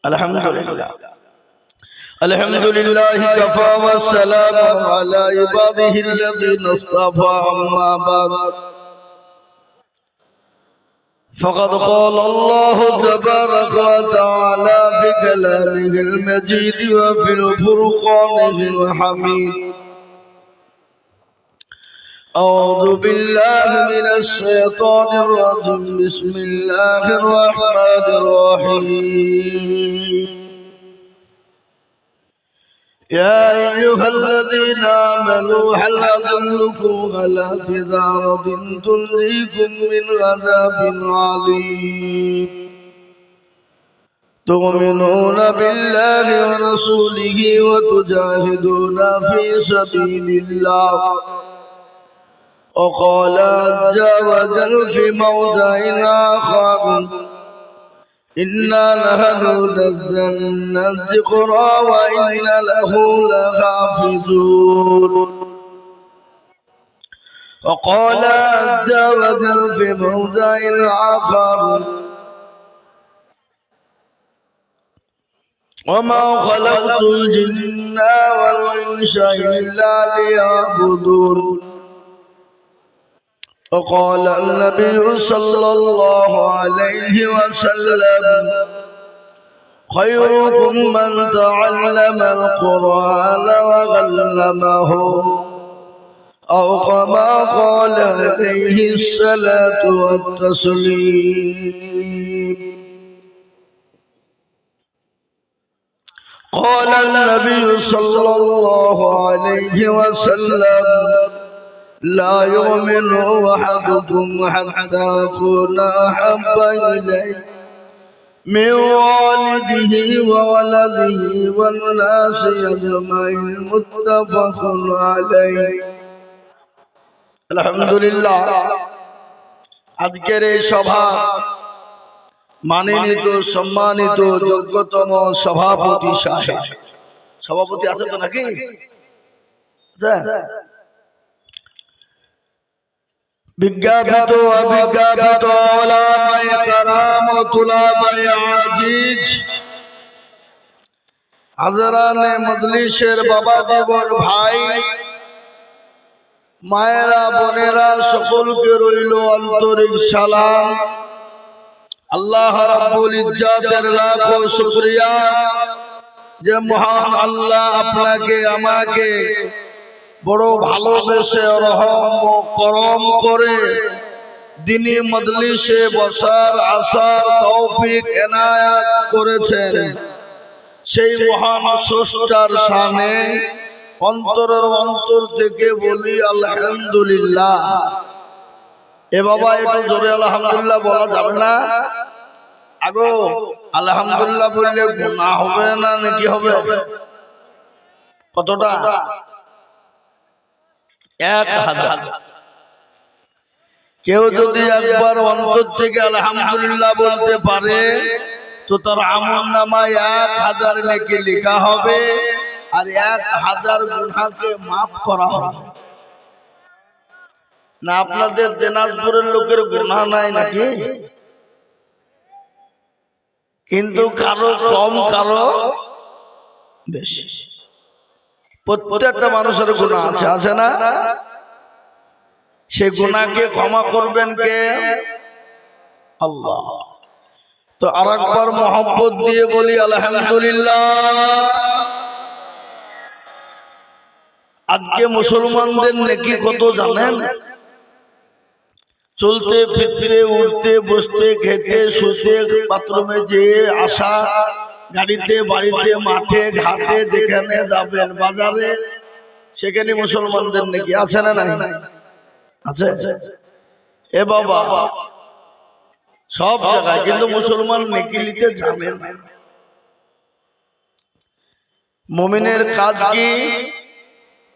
আলহামদুলিল্লাহ আলহামদুলিল্লাহ কাফা ওয়া সালামু আলা ইবাদিহিল্লাযীনা ইসতাফা আম্মা বা'দ فقد قال الله تبارك وتعالى في كلامه المجيد وفي الفرقان الحميد أعوذ بالله من الشيطان الرجيم بسم الله الرحمن الرحيم يا أيها الذين آمنوا هل أدلكم على تجارة تنجيكم من عذاب عليم تؤمنون بالله ورسوله وتجاهدون في سبيل الله وقال عز وجل في موضع آخر إنا نحن نزلنا الذكر وإنا له لحافظون وقال عز وجل في موضع آخر وما خلقت الجن والإنس إلا ليعبدون وقال النبي صلى الله عليه وسلم خيركم من تعلم القرآن وعلمه أو كما قال عليه الصلاة والتسليم قال النبي صلى الله عليه وسلم لا يؤمن أحدكم حتى أكون أحب إليه من والده وولده والناس أجمعين متفق عليه الحمد لله আজকের এই সভা মাননীত সম্মানিত যোগ্যতম সভাপতি সাহেব সভাপতি আছে তো নাকি বিজ্ঞাপিত অবিজ্ঞাপিত ওলামায়ে কেরাম ও তুলাবায়ে আজিজ হাজরানে মজলিসের বাবা জীবন ভাই মায়েরা বোনেরা সকলকে রইল আন্তরিক সালাম। আল্লাহ রাব্বুল ইজ্জাতের লাখ শুকরিয়া যে মহান আল্লাহ আপনাকে আমাকে বড় ভালোবেসে রহম ও করম করে দ্বীনি মজলিসে বসার আসার তৌফিক এনায়েত করেছেন। সেই মহান স্রষ্টার শানে অন্তরের অন্তর থেকে বলি আলহামদুলিল্লাহ। এ বাবা একটু জোরে আলহামদুলিল্লাহ বলা যাবে না? আগো আলহামদুলিল্লাহ বললে গুনাহ হবে না নাকি হবে? কতটা? 1000। কেউ যদি একবার অন্তর থেকে আলহামদুলিল্লাহ বলতে পারে তো তার আমলনামায় 1000 নেকি লেখা হবে আর 1000 গুনাহকে maaf করা হবে। না আপনাদের দিনাজপুরের লোকের গুনাহ নাই নাকি? কিন্তু কারো কম কারো বেশি। প্রত্যেকটা মানুষের গুনাহ আছে, আছে না? সে গুনাহকে ক্ষমা করবেন কে? আল্লাহ। তো আরেকবার মহব্বত দিয়ে বলি আলহামদুলিল্লাহ। আজকে মুসলমানদের নেকি কত জানেন? চলতে ফিরতে উঠতে বসতে খেতে শুতে বাথরুমে যেয়ে আসা, গাড়িতে বাড়িতে মাঠে ঘাটে যেখানে যাবেন বাজারে সেখানে মুসলমানদের নেকি আছে না নাই? আছে। এ বাবা সব জায়গায় কিন্তু মুসলমান নেকি নিতে জানে না। মুমিনের কাজ কি?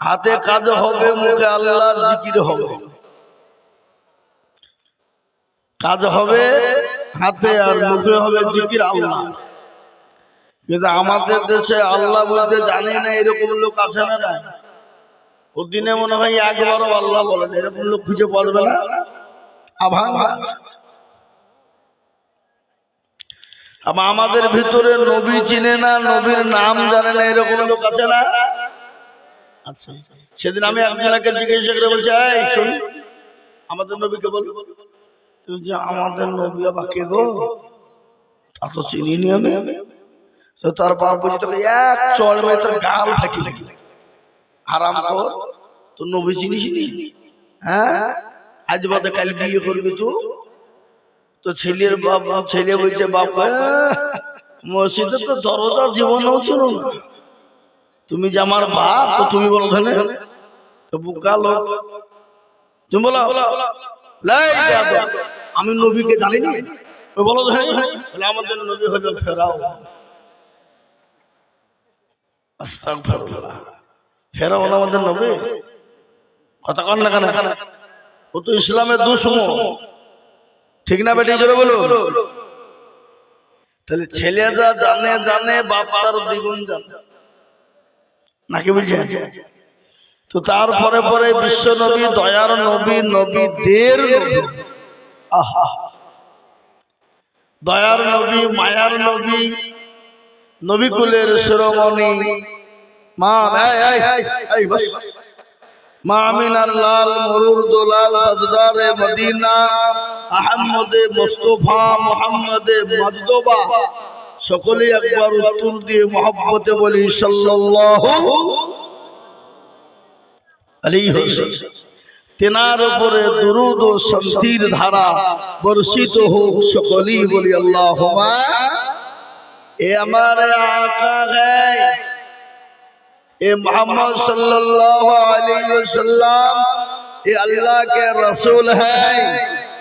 হাতে কাজ হবে, মুখে আল্লাহর জিকির হবে। কাজ হবে হাতে আর মুখে হবে জিকির আল্লাহ। কিন্তু আমাদের দেশে আল্লাহ বলতে জানে না এরকম লোক আছে না নাই? ও দিনে মনে হয় একবারও আল্লাহ বলেন, এরকম লোক খুঁজে পারবে না? আভাঙ্গা। আমাদের ভিতরে নবী চিনে না, নবীর নাম জানে না, এরকম লোক আছে না? আচ্ছা, সেদিন আমি একজনকে জিজ্ঞাসা করে বলছি, এই শুন, আমাদের নবীকে বল। যে আমাদের নবী আবার কে গো? তা তো চিনি নি আমি। তো তার বাপ বুঝি তোকে এক চড় মেয়ে তোর গাল ফাটি লাগি, হারাম কর, তোর নবী চিনিস নি? হ্যাঁ, আজ বাদে কাল বিয়ে করবি তুই? তো ছেলের বাপ, ছেলে বলছে বাপ মসজিদে তো দরজা জীবনেও ছিল না, তুমি যে আমার বাপ, তো তুমি বলো ধরে তো বুকা লোক, তুমি বলো আমি নবীকে জানিনি, বলো ধরে আমাদের নবী হলো ফেরাও। আস্তাগফিরুল্লাহ, ফেরাও আমাদের নবী? কথা কন না কেন? ও তো ইসলামের দুশমন, ঠিক না বেটি? জোরে বলো। তাহলে ছেলে যা জানে জানে, বাপ তার দ্বিগুণ জানে, নাকি বলছেন? তো তারপরে পরে বিশ্ব নবী, দয়ার নবী, নবীদের নবী, আহা, দয়ার নবী, মায়ার নবী, নবী কুলের শিরোমণি মা, মা আমিনার লাল, মরুর দোলাল, তাজদারে মদিনা, আহমদে মুস্তাফা, মুহাম্মদে মজদবা, সকলেই একবার উত্তর দিয়ে মহব্বতে বলি সাল্লাল্লাহু আলাইহি ওয়াসাল্লাম। তেনার উপরে দুরূদ ও শান্তির ধারা বর্ষিত হোক, সকলেই বলি আল্লাহুম্মা। এ हमारे आका है, ये मोहम्मद सल्लल्लाहु अलैहि वसल्लम, ये अल्लाह के रसूल है,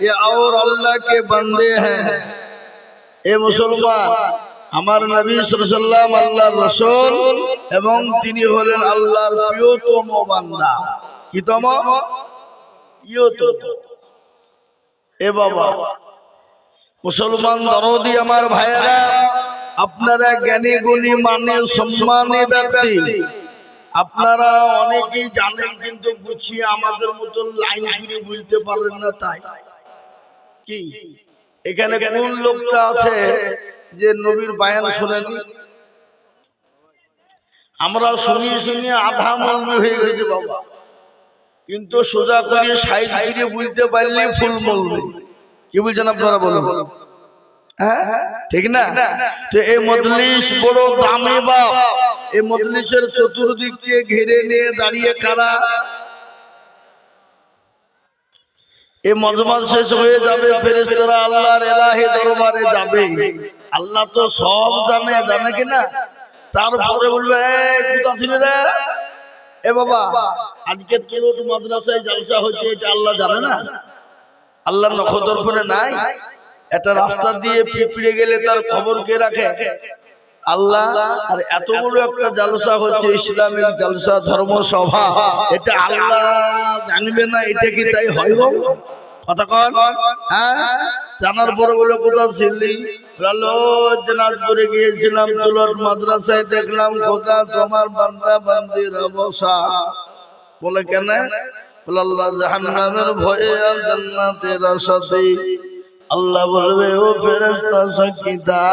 ये और अल्लाह के बंदे हैं। ए मुसलमान, আমার নবী সাল্লাল্লাহু আলাইহি ওয়াসাল্লাম আল্লাহর রাসূল এবং তিনি হলেন আল্লাহর প্রিয়তম বান্দা। কি তম? প্রিয়তম। এ বাবা মুসলমান দরদি আমার ভাইয়েরা, আপনারা জ্ঞানী গুণী মানে সম্মানী ব্যক্তি, আপনারা অনেকেই জানেন কিন্তু গুছিয়ে আমাদের মতন লাইন ফিরে বলতে পারেন না। তাই কি এখানে কোন লোকটা আছে যে নবীর বায়ান শোনেনি? আমরা শুনি শুনি আধা মৌলবি হয়ে গেছে বাবা, কিন্তু সোজা করে সাইড ফিরে বলতে পারলে ফুল মৌলবি। কি বলছেন আপনারা বলুন? হ্যাঁ, ঠিক না? তো এই মজলিস বড় দামি বাপ, এই মজলিসের চতুর্দিকে ঘিরে নিয়ে দাঁড়িয়ে কারা? এই মজমা শেষ হয়ে যাবে, ফেরেশতারা আল্লাহর ইলাহি দরবারে যাবে। আল্লাহ তো সব জানে, জানে কিনা? তারপরে বলবে এই কোথা ছিল রে? এ বাবা আজকে তোর মাদ্রাসায় জলসা হচ্ছে, এটা আল্লাহ জানে না? আল্লাহর নখদর পরে নাই? একটা রাস্তা দিয়ে পিঁপড়ে গেলে তার খবর কে রাখে? আল্লাহ। আর এত বড় একটা জলসা হচ্ছে, ইসলামিক জলসা, ধর্মসভা, এটা আল্লাহ জানবে না? এটা কি তাই হয়? কথা কন। হ্যাঁ, জানার পরে বলে কোথা ছিলি? দিনাজপুরে গিয়েছিলাম, চুলট মাদ্রাসায় দেখলাম খোদা তোমার বান্দা বান্দির অবস্থা। বলে কেন? বলে আল্লাহ জাহান্নামের ভয়ে আর জান্নাতের আশাতে। আল্লাহ বলবে ও ফেরেশতা সাক্ষীতা,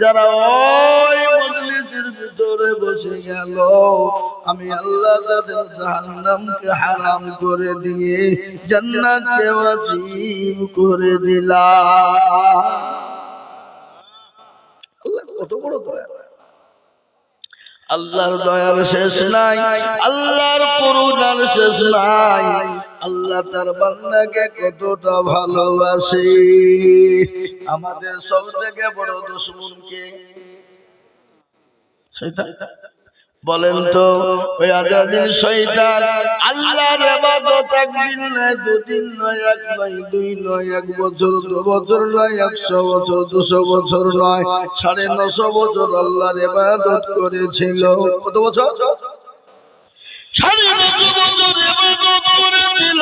যারা ওই মজলিসের ভিতরে বসে গেল, আমি আল্লাহ তাদের জাহান্নামকে হারাম করে দিয়ে জান্নাতকে ওয়াজিব করে দিলাম। আল্লাহ কত বড় দয়া! আল্লাহর দয়ার শেষ নাই, আল্লাহর করুণার শেষ নাই। আল্লাহ তার বান্দাকে কতটা ভালোবাসে। আমাদের সব থেকে বড় দুশমন কে? শয়তান। বলেন তো ওই আজাদিন শয়তান আল্লাহর ইবাদত একদিন নয়, দুদিন নয়, এক নয়, দুই নয়, এক বছর, 2 বছর নয়, 100 বছর, 200 বছর নয়, 950 বছর আল্লাহর ইবাদত করেছিল। কত বছর? 950 বছর ইবাদত করেছিল।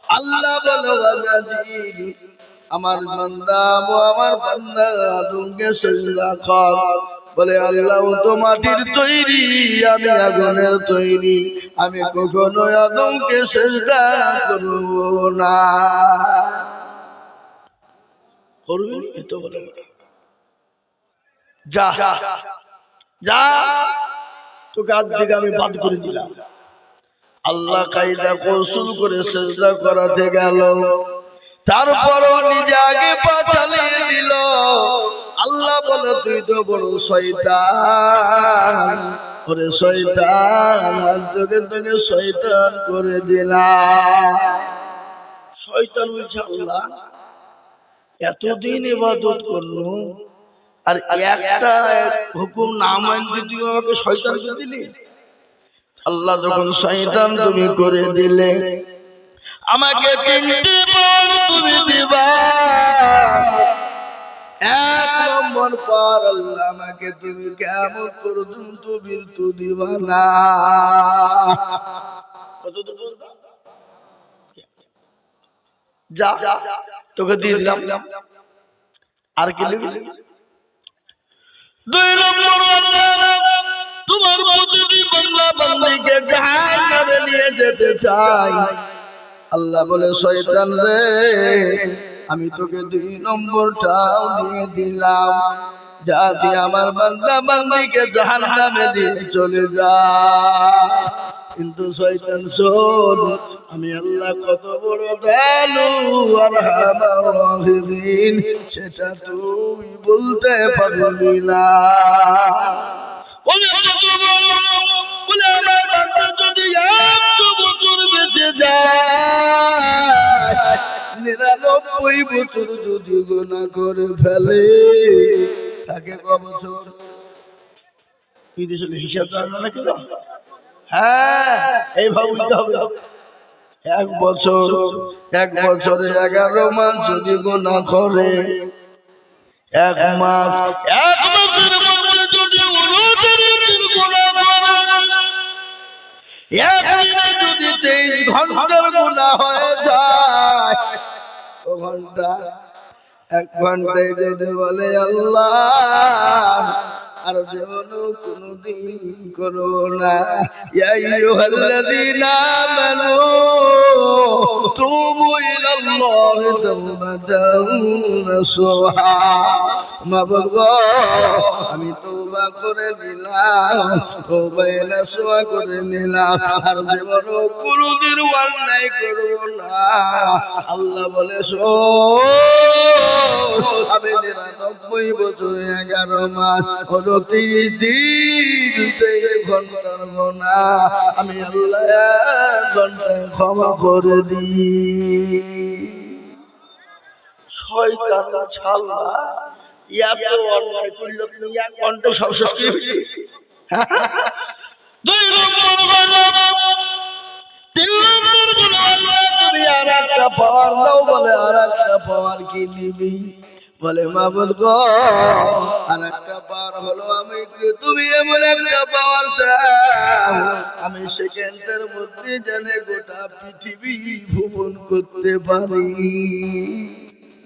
আল্লাহ বলে আজাদিন আমার বান্দা, আমার বান্দা আদমকে সিজদা কর। বলে আল্লাহ তো মাটির তৈরি, আমি আগুনের তৈরি, আমি কখনো আদমকে সিজদা করব না। করবি এতো বলে যা যা তোকে আজ থেকে আমি বাদ করে দিলাম। আল্লাহ কায়দা কৌশল করে সেজদা করাতে গেল, তারপরও নিজে আগে পা চালিয়ে দিল। আল্লাহ বলে তুই তো বড় শয়তান, ওরে শয়তান, আজ তোকে তোকে শয়তান করে দিলাম। শয়তান বলছে আল্লাহ এতদিন ইবাদত করলো আর একটা হুকুম না মানতে তুই আমাকে শয়তান করে দিলি। আল্লাহ যখন শয়তান তুমি করে দিলে, আমাকে তিনটি বল তুমি দিবা। এক নম্বর পর আল্লাহ আমাকে তুমি কিয়ামত পর্যন্ত মৃত্যু দিবা না। যা তোকে দিয়ে দিলাম, আর কি লিখবি? দুই নম্বর আল্লাহ তোমার প্রতিটি বান্দা বান্দীকে জাহান্নামে নিয়ে যেতে চাই। আল্লাহ বলে শয়তান রে, আমি তোকে দুই নম্বরটাও দিয়ে দিলাম, যাতে আমার বান্দা বান্দীকে জাহান্নামে দিয়ে চলে যা। কিন্তু শয়তান শোন, আমি আল্লাহ কত বড় দয়ালু আর রহমান রহিম সেটা তুই বলতে পারবি না। বলে আমার বান্দা যদি 100 বছর বেঁচে যায়, 99 বছর যদি গুনাহ করে ফেলে, থাকে ক বছর? হিসাব জানা না কেন? হ্যাঁ, এইভাবে বুঝতে হবে। 1 বছর, 1 বছরে 11 মাস যদি গুনাহ করে, 1 মাস, 1 মাসের মধ্যে যদি 29 দিন গুনাহ করে, একদিনে যদি 23 ঘন্টার গুনাহ হয়ে যায়, ও ঘন্টা 1 ঘন্টায় যদি বলে আল্লাহ আর যেমন কোনদিন করো না, ইয়া আইয়ুহাল্লাযীনা আমানু তুবু ইলাল্লাহি তাওবাতান নাসুহা। মাবুদ আমি তওবা করে নিলাম, তওবায়ে নাসুহা করে নিলাম, আর যেমন কোনদিন অন্যায় করব না। আল্লাহ বলে শোন, আমি 99 বছর 11 মাস 29 দিন 23 ঘন্টার গুনাহ আমি আল্লাহ 1 ঘন্টায় ক্ষমা করে দিই। শয়তান ছালা এত অন্যায় করল, তুই 1 ঘন্টায় সব শেষ করে ফেললি। 2 নম্বর গুনাহ, 3 নম্বর গুনাহ, আল্লাহ তুমি আর একটা পাওয়ার দাও। বলে আর একটা পাওয়ার কি নিবি? বলে মাবুদ গো আর একটা পাওয়ার হলো আমি তুমি এমন একটা পাওয়ার দাও, আমি সেকেন্ডের মধ্যে জানে গোটা পৃথিবী ভ্রমণ করতে পারি।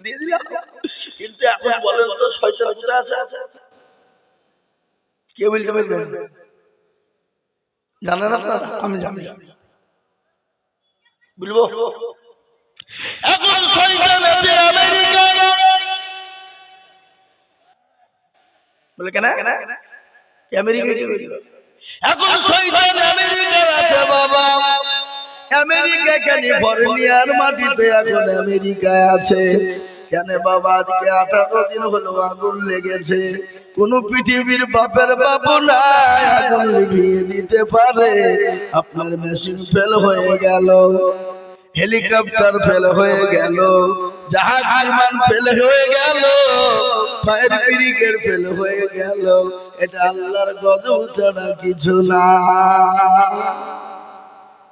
দিয়ে দিলাম। কিন্তু এখন বলেন তো শয়তান কোথায় আছে? কে বলতে পারবেন? জানেন আপনারা? আমি জানি। বলবো এখন শয়তান আছে আমেরিকায়। বলে কেন? আমেরিকায় কি হইল? এখন শয়তান আমেরিকায় আছে বাবা। আমেরিকা ক্যালিফোর্নিয়ার মাটিতে এখন আমেরিকায় আছে। কেন বাবা? আজকে 18 দিন হলো আগুন লেগেছে। কোন পৃথিবীর বাপের বাবু নাই আগুন নিভিয়ে দিতে পারে। আপনার মেশিন ফেল হয়ে গেল, হেলিকপ্টার ফেল হয়ে গেল, জাহাজ বিমান ফেল হয়ে গেল, ফায়ার ব্রিগেড ফেল হয়ে গেল, এটা আল্লাহর গজব ছাড়া কিছু না।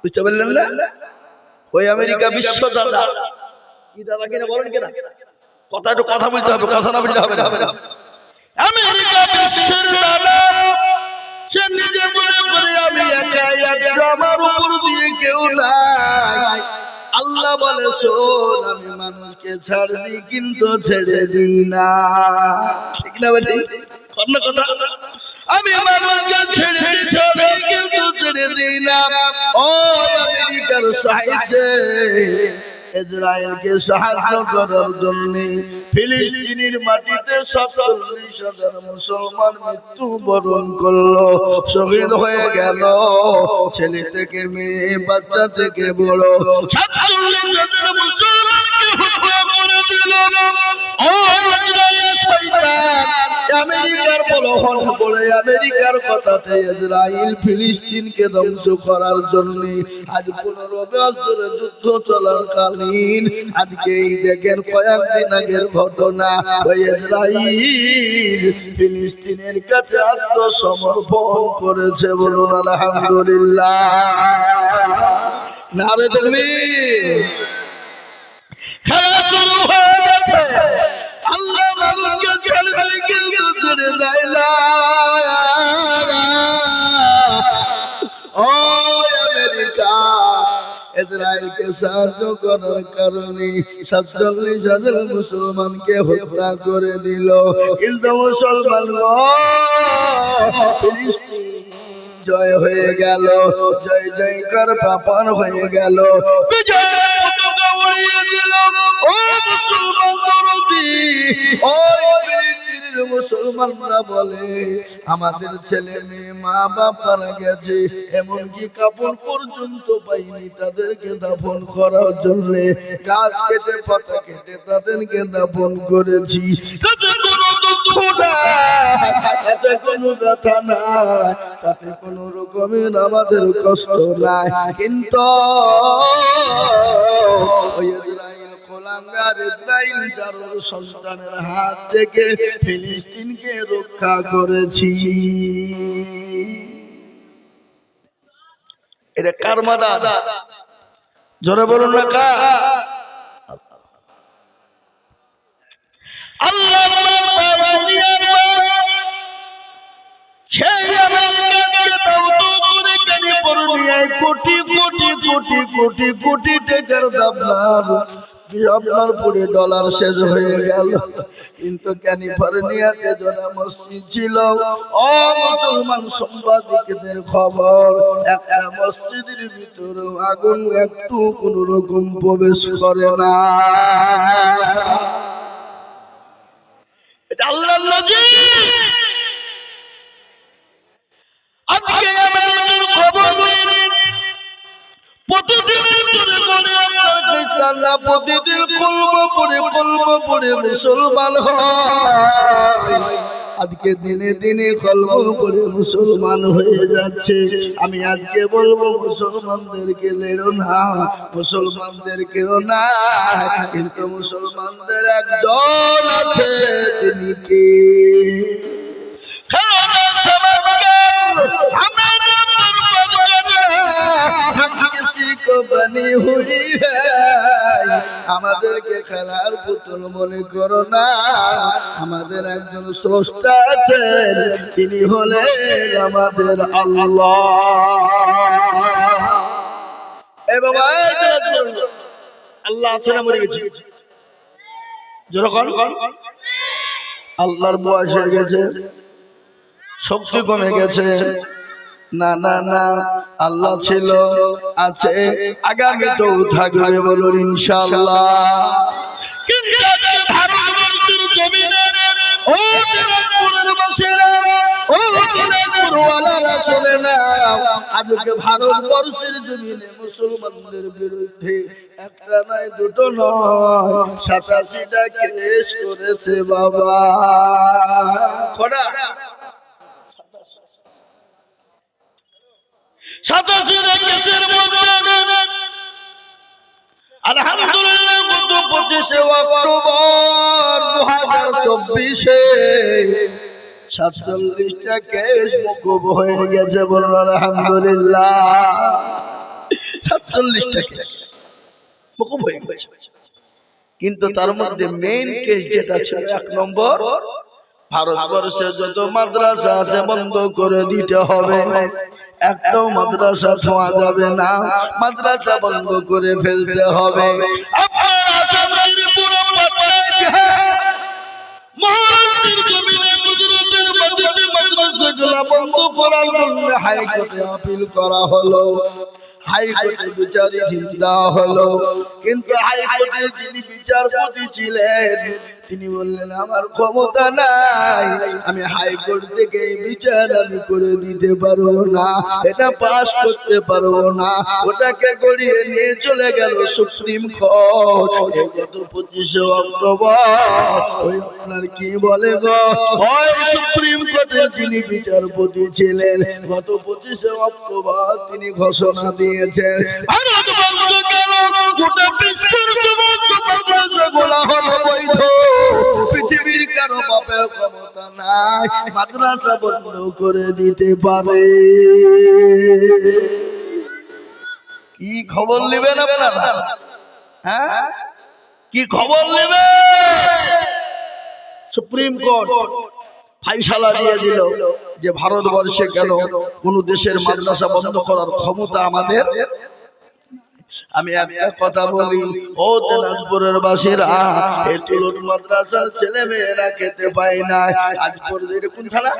বুঝতে পারলেন না? ওই আমেরিকা বিশ্ব দাদা, কি দাদা কিনা বলেন কিনা? কথা একটু কথা বলতে হবে, কথা না বলতে হবে না। আমেরিকা বিশ্বের দাদা, সে নিজে মনে করে আমি একাই 100, আমার উপর দিয়ে কেউ নাই। আল্লাহ বলে শোন, আমি মানুষকে ছাড় দিই কিন্তু ছেড়ে দিই না। ঠিক না বেটি? কথা আমি মানুষকে ছেড়ে দিই কিন্তু ছেড়ে দিই না। ও আমেরিকার সাহিত্যে ইসরায়েলকে সাহায্য করার জন্য ফিলিস্তিনের মাটিতে ৪৭,০০০ মুসলমান মৃত্যুবরণ করলো, শহীদ হয়ে গেল। ছেলে থেকে মেয়ে, বাচ্চা থেকে বড় ৪৭,০০০ মুসলমানকে হত্যা করে দিল। ও ইসরায়েল শয়তান, আমেরিকার প্রলোভন করে, আমেরিকার কথাতে ইসরায়েল ফিলিস্তিনকে ধ্বংস করার জন্য আজ ১৫ বছর যুদ্ধ চলাকালীন আজকে এই দেখেন কয়েকদিন আগের ঘটনা, ওই ইসরায়েল ফিলিস্তিনের কাছে আত্মসমর্পণ করেছে। বলুন আলহামদুলিল্লাহ। নারে তাকবীর। খেলা শুরু হয়ে গেছে। আল্লাহ মানুষকে ছেড়ে দিয়ে কেউ ছেড়ে দেয় না। ও আমেরিকা ইসরায়েলকে সাহায্য করার কারণে ৪৭,০০০ মুসলমানকে হত্যা করে দিল। কিন্তু মুসলমান ফিলিস্তিন জয় হয়ে গেল, জয় জয়কার পাপন হয়ে গেল, বিজয় পতাকা উড়িয়ে দিল। ও মুসলমানরা বলে আমাদের ছেলে মেয়ে মা বাপ মারা গেছে, এমনকি কাপড় পর্যন্ত পাইনি, তাদেরকে দাফন করার জন্য গাছ কেটে পাতা কেটে তাদেরকে দাফন করেছি। তাতে কোনো দুঃখ নাই, তাতে কোনো ব্যথা নাই, তাতে কোনো রকমের আমাদের কষ্ট নাই। কিন্তু ইসরায়েল যার সন্তানের হাত থেকে ফিলিস্তিনকে রক্ষা করেছি। এটা কার মাদাদ? জোরে বলুন না কার? আল্লাহ সেই আমেরিকাকে দাউদ করে ক্যালিফোর্নিয়ায় কোটি কোটি কোটি কোটি কোটি টাকার দাবলার আপনার পুরো ডলার শেষ হয়ে গেল। কিন্তু ক্যালিফোর্নিয়াতে যারা মসজিদ ছিল, ও মুসলমান সাংবাদিকদের খবর, একটা মসজিদের ভিতরে আগুন একটু কোন রকম প্রবেশ করে না। এটা আল্লাহর নজির। আজকে আমেরিকার খবর নেই, প্রতিদিন প্রতিদিন কলমা পড়ে মুসলমান হয়। আজকে দিনে দিনে কলমা পড়ে মুসলমান হয়ে যাচ্ছে। আমি আজকে বলবো মুসলমানদেরকে লেড়ো না, মুসলমানদেরকেও না, কিন্তু মুসলমানদের একজন আছে, তিনি কে? बनी हुई है, আমাদেরকে খেলার পুতুল মনে করো না। আমাদের একজন স্রষ্টা আছেন, তিনি হলেন আমাদের আল্লাহ। এ বাবা আল্লাহ আছে না মরে গেছে? যখন আল্লাহর বয়স হয়ে গেছে, শক্তি কমে গেছে, না না না, আল্লাহ ছিল, আছে, আগামীতেও থাকবে, বলুন ইনশাআল্লাহ। কিন্তু আজকে ভারতবর্ষের জমিনে ও দিনাজপুরের বাসীরা, ও দিনাজপুর ওয়ালারা শুনে না, আজকে ভারতবর্ষের জমিনে মুসলমানদের বিরুদ্ধে একটা নয় দুটো নয় ৮৭টা কেস করেছে বাবা। খোদা ৮৭টা কেসের মধ্যে আলহামদুলিল্লাহ গত ২৫শে অক্টোবর ২০২৪-এ ৪৭টা কেস মকুব হয়ে গেছে, বলুন আলহামদুলিল্লাহ। ৪৭টা কেস মকুব হয়ে গেছে, কিন্তু তার মধ্যে মেইন কেস যেটা ছিল ১ নম্বর, ভারতবর্ষে যত মাদ্রাসা আছে বন্ধ করে দিতে হবে, একটাও মাদ্রাসা ছোঁয়া যাবে না, মাদ্রাসা বন্ধ করে ফেলতে হবে। বন্ধ করার জন্য হাইকোর্টে আপিল করা হলো। হাইকোর্টে বিচারাধীন দেওয়া হলো। কিন্তু হাইকোর্টের যিনি বিচারপতি ছিলেন তিনি বললেন আমার ক্ষমতা নাই, আমি হাইকোর্ট থেকে বিচার আমি করে দিতে পারবো না, এটা পাশ করতে পারবো না। ওটাকে গড়িয়ে নিয়ে চলে গেল সুপ্রিম কোর্ট। গত 25শে অক্টোবর ওই আপনার কি বলে গো, ওই সুপ্রিম কোর্টের যিনি বিচারপতি ছিলেন গত 25শে অক্টোবর তিনি ঘোষণা দিয়েছেন ভারতবর্ষ কেন গোটা বিশ্বের সমস্ত মাদ্রাসাগুলো হলো বৈধ, পৃথিবীর কারো বাপের ক্ষমতা নাই মাদ্রাসা বন্ধ করে দিতে পারে। কি খবর নেবেন আপনারা? হ্যাঁ, কি খবর নেবেন? সুপ্রিম কোর্ট ফাইসালা দিয়ে দিল যে ভারতবর্ষে কেন কোন দেশের মাদ্রাসা বন্ধ করার ক্ষমতা আমাদের। আমি একটা কথা বলি, ও দিনাজপুরের বাসীরা, এই তুলুট মাদ্রাসার ছেলে মেয়েরা খেতে পায় না। আজ পর্যন্ত কোন থানা,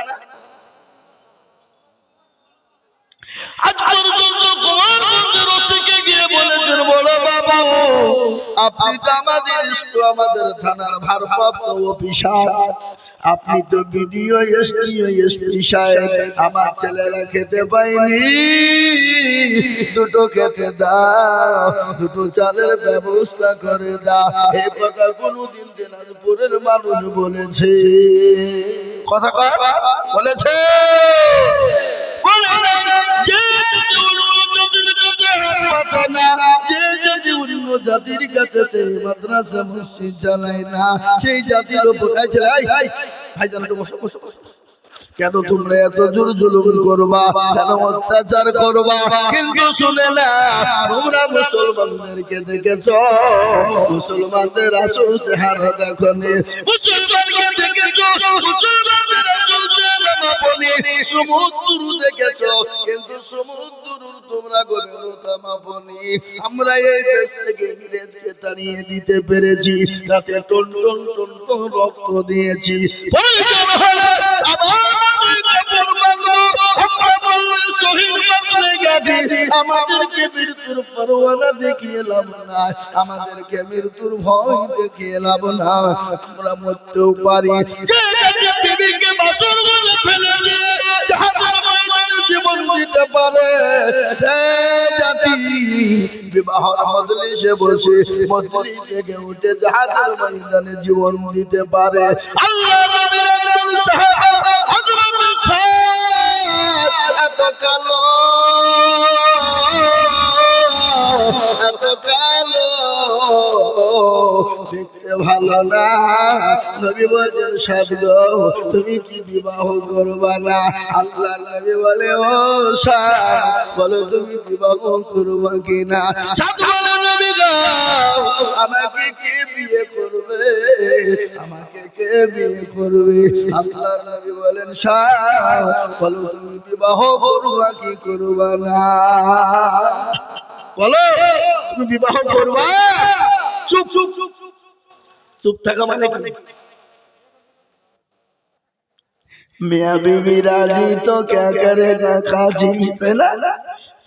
আজ পর্যন্ত গোয়ালগঞ্জের ওসিকে গিয়ে বলেছেন বড় বাবু আপনি তো আমাদের স্কুল আমাদের থানার ভারপ্রাপ্ত অফিসার, আপনি তো বিডিও এসডিও এসপি সাহেব, আমার ছেলেরা খেতে পায়নি, দুটো খেতে দাও, দুটো চালের ব্যবস্থা করে দাও। এই কথা কোনদিন দিনাজপুরের মানুষ বলেছে? কথা বলেছে? জাতির কাছে মাদ্রাসা মসজিদ চালায় না, সেই জাতির উপর কেন তোমরা এত জোর জুলুম করবা, কেন অত্যাচার করবা? কিন্তু শুনে না, তোমরা মুসলমানদেরকে দেখেছ, মুসলমানদের আসল চেহারা দেখো নি, মুসলমানকে দেখেছ, মুসলমানদের আসল চেহারা মাপনি, সমুদ্র দেখেছ কিন্তু সমুদ্র তোমরা গভীরতা মাপনি। আমরা এই দেশ থেকে ইংরেজকে তাড়িয়ে দিতে পেরেছি, তাতে টন টন টন টন রক্ত দিয়েছি, প্রয়োজন হলে আমাদেরকে মৃত্যুর পরোয়ানা দেখিয়ে লাভ না, আমাদেরকে মৃত্যুর ভয় দেখিয়ে লাভ না। আমরা মরতেও পারি, বিবিকে বাসর ঘরে ফেলে দিয়ে জাহাজের ময়দানে জীবন দিতে পারে। জাতি বিবাহর মজলিসে বসে মজলিস থেকে উঠে জাহাজের ময়দানে জীবন দিতে পারে। আল্লাহ নবীর একজন সাহাবা হযরত সাদ এত কালো, এত কালো দেখতে ভালো না। নবী বলেন সাদ গো তুমি কি বিবাহ করবা না? আল্লাহর নবী বলে ও সাদ বলো তুমি বিবাহ করবা কিনা? সাদ বলে নবী গো আমাকে কে বিয়ে করবে, আমাকে কে বিয়ে করবে? আল্লাহর নবী বলেন সাদ বলো তুমি বিবাহ করবা কি করবা না? বলো তুমি বিবাহ করবা? চুপ চুপ চুপ চুপ থাকা মানে কি? মিয়া বিবি রাজি তো কে করেগা কাজী, তাই না?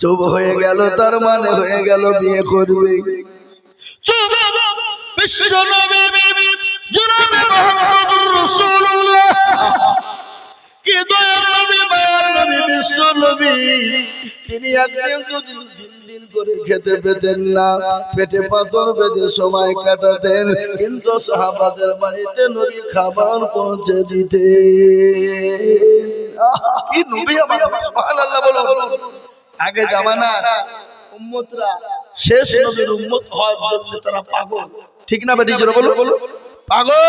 চুপ হয়ে গেল তার মানে হয়ে গেল বিয়ে করবে। চুপ বিশ্ব নবী জনাবে মুহাম্মদুর রাসূলুল্লাহ কি দয়ার নবী, মায়ার নবী, বিশ্ব নবী, তিনি একদিন দুদিন তিন দিন করে খেতে পেতেন না, পেটে পাথর বেঁধে সময় কাটাতেন, কিন্তু সাহাবাদের বাড়িতে নবী খাবার পৌঁছে দিতেন। কি নবী আমার, সুবহানাল্লাহ বলো। আগে জামানা উম্মতরা শেষ নবীর উম্মত হওয়ার জন্য তারা পাগল, ঠিক না বেটি? জোরে বলো পাগল।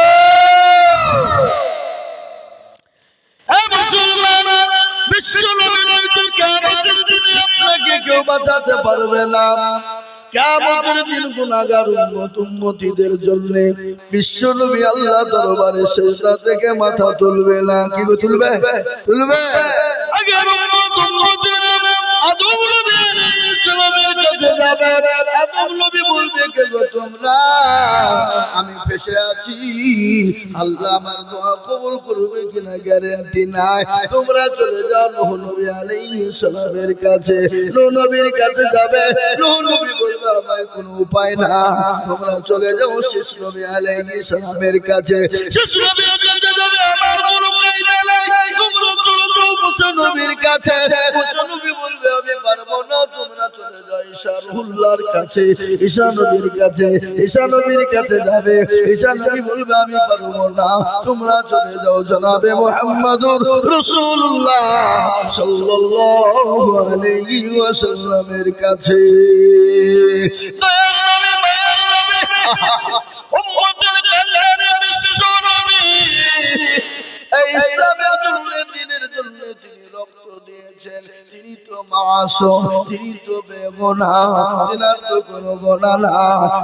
কেউ বাঁচাতে পারবে না, কিয়ামতের দিন গুনাহগার উম্মত উম্মতীদের জন্য বিশ্ব নবী আল্লাহ দরবারে সিজদা থেকে মাথা তুলবে না। কি তুলবে? তুলবে। আগের উম্মত উম্মতীরা আদম নবী আলাইহিস ইসলামের কাছে যাবে, এবং নবী বলবে কে গো তোমরা, আমি ফেসে আছি, আল্লাহ আমার দোয়া কবুল করবে কিনা গ্যারান্টি নাই, তোমরা চলে যাও নূহ নবী আলাইহিস সালামের কাছে। নূহ নবীর কাছে যাবে, নূহ নবী বলবে আমার কোনো উপায় না, তোমরা চলে যাও শেষ নবী আলাইহিস সালামের কাছে। শেষ নবীর কাছে যাবে, আমার কোনো কায়দা নাই, তোমরা চলে যাও মুসা নবীর কাছে। মুসা নবী বলবে আমি পারবো না, তোমরা চলে যাও ঈসা রুহুল্লাহর কাছে। ঈসা নবীর কাছে, ঈসা নবীর কাছে যাবে, ঈসা নবী বলবে আমি পারবো না, তোমরা চলে যাও জনাবে মুহাম্মদুর রাসূলুল্লাহ সাল্লাল্লাহু আলাইহি ওয়াসাল্লামের কাছে। উম্মতের কল্যাণে বিশ্ব নবী এই ইসলামের জন্য, দ্বীনের জন্য তিনি রক্ত দিয়েছেন, তিনি তো মাসুম, তিনি তো বেগুনাহ, তিনার তো কোনো গুনাহ না,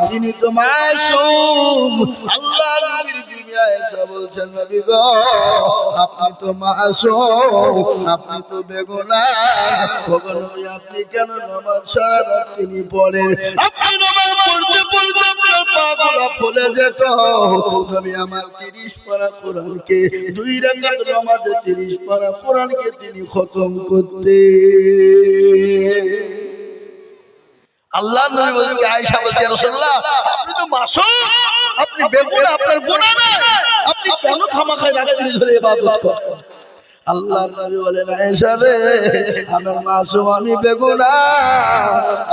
তিনি তো মাসুম। আল্লাহ নবীর বিবি আয়েশা বলছেন নবী গো আপনি তো মাসুম, আপনি তো বেগুনাহ, ওগো নবী আপনি কেন নামাজ সারা রাত তিনি পড়েন? আপনি নামাজ পড়তে পড়তে আপনার পাগুলো ফুলে যেত। নবী আমার 30 পারা কোরআনকে 2 রাকাত নামাজে 30 পারা কোরআনকে তিনি খতম করতে। আল্লাহ নবী বলতে আয়েশা বলছে রাসূলুল্লাহ আপনি তো মাসুম, আপনি বেগুনাহ, আপনার গুনাহ নাই, আপনি কেন খামাখায় রাত্রি ধরে ইবাদত করেন? আল্লাহ নবী বলেন আয়েশা রে আমার মাসুম, আমি বেগুনাহ,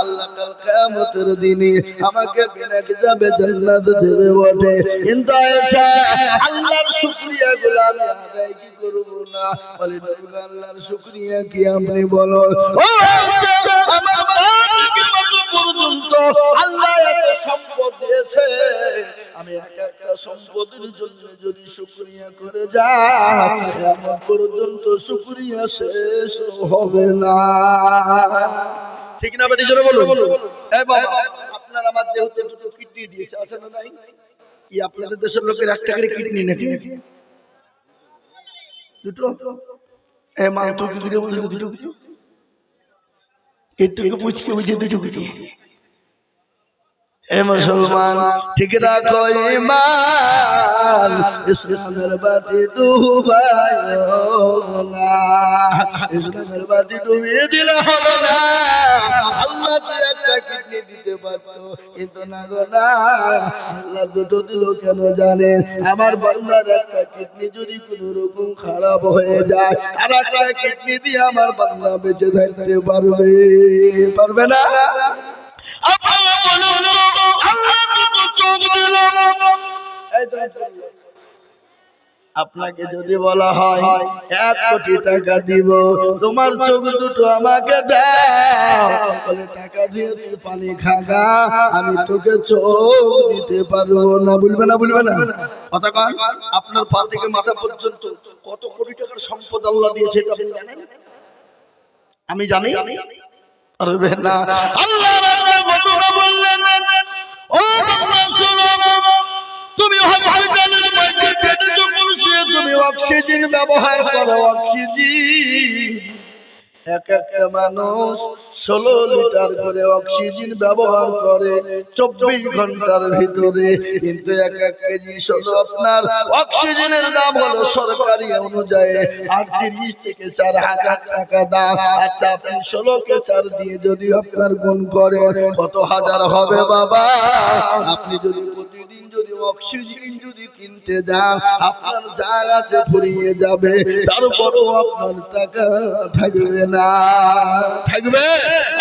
আল্লাহ কাল কিয়ামতের দিনে আমাকে বিনা হিসাবে জান্নাত দেবে বটে, কিন্তু আয়েশা আল্লাহর শুকরিয়া গুলো আমি আদায় কি করব না? বলে নবী আল্লাহর শুকরিয়া কি আপনি বলো। ও আয়েশা আমার মাকে কত পর্যন্ত আল্লাহ এত সম্পদ দিয়েছে, আমি একটা সম্পদের জন্য যদি শুকরিয়া করে যাই কিয়ামত পর্যন্ত শুকরিয়া শেষ হবে না। ঠিক না বেটি জোরে বলুন। এ বাবা আপনার আমার দেহতে দুটো কিডনি দিয়েছে, আছে না নাই? কি আপনাদের দেশের লোকের একটা করে কিডনি নাকি? দুটো? এ মা তো কি করে বলছিল দুটো কিডনি? এটুকু পুচকে বুঝে দুটো কিডনি। এ মুসলমান ঠিক রাখো ঈমান, ইসলামের বাতি ডুবাইও না, ইসলামের বাতি ডুবিয়ে দিলে হবে না। আল্লাহ তো একটা কিডনি দিতে পারতো, কিন্তু না গো না, আল্লাহ দুটো দিল কেন জানেন? আমার বান্দার একটা কিডনি যদি কোনো রকম খারাপ হয়ে যায় আর একটা কিডনি দিয়ে আমার বান্দা বেঁচে থাকতে পারবে, পারবে না? আপনারা বলুন আল্লাহ তো চোখ দিল, আপনাকে যদি বলা হয় 1 কোটি টাকা দিব তোমার চোখ দুটো আমাকে দাও, বলে টাকা দিয়ে তুই পানি খাগা, আমি তোকে চোখ দিতে পারবো না। বলবে না? বলবে না? কথা কন। আপনার পা থেকে মাথা পর্যন্ত কত কোটি টাকার সম্পদ আল্লাহ দিয়েছে এটা আপনি জানেন? আমি জানি পারবে না। আল্লাহ ঘটনা বললেন ও বাবা শোনো, তুমি হসপিটালের মধ্যে বেডে যখন শুয়ে তুমি অক্সিজেন ব্যবহার করো, অক্সিজেন এক একটা মানুষ 16 লিটার করে অক্সিজেন ব্যবহার করে 24 ঘন্টার ভিতরে, কিন্তু 1 কেজি শুধু আপনার অক্সিজেনের দাম হলো সরকারি অনুযায়ী 38 থেকে 4000 টাকা দাম। আচ্ছা আপনি 16 কে 4 দিয়ে যদি আপনার গুণ করেন কত হাজার হবে বাবা? আপনি যদি প্রতিদিন যদি অক্সিজেন যদি কিনতে যান আপনার যা আছে ফুরিয়ে যাবে, তারপরও আপনার টাকা থাকবে না, থাকবে।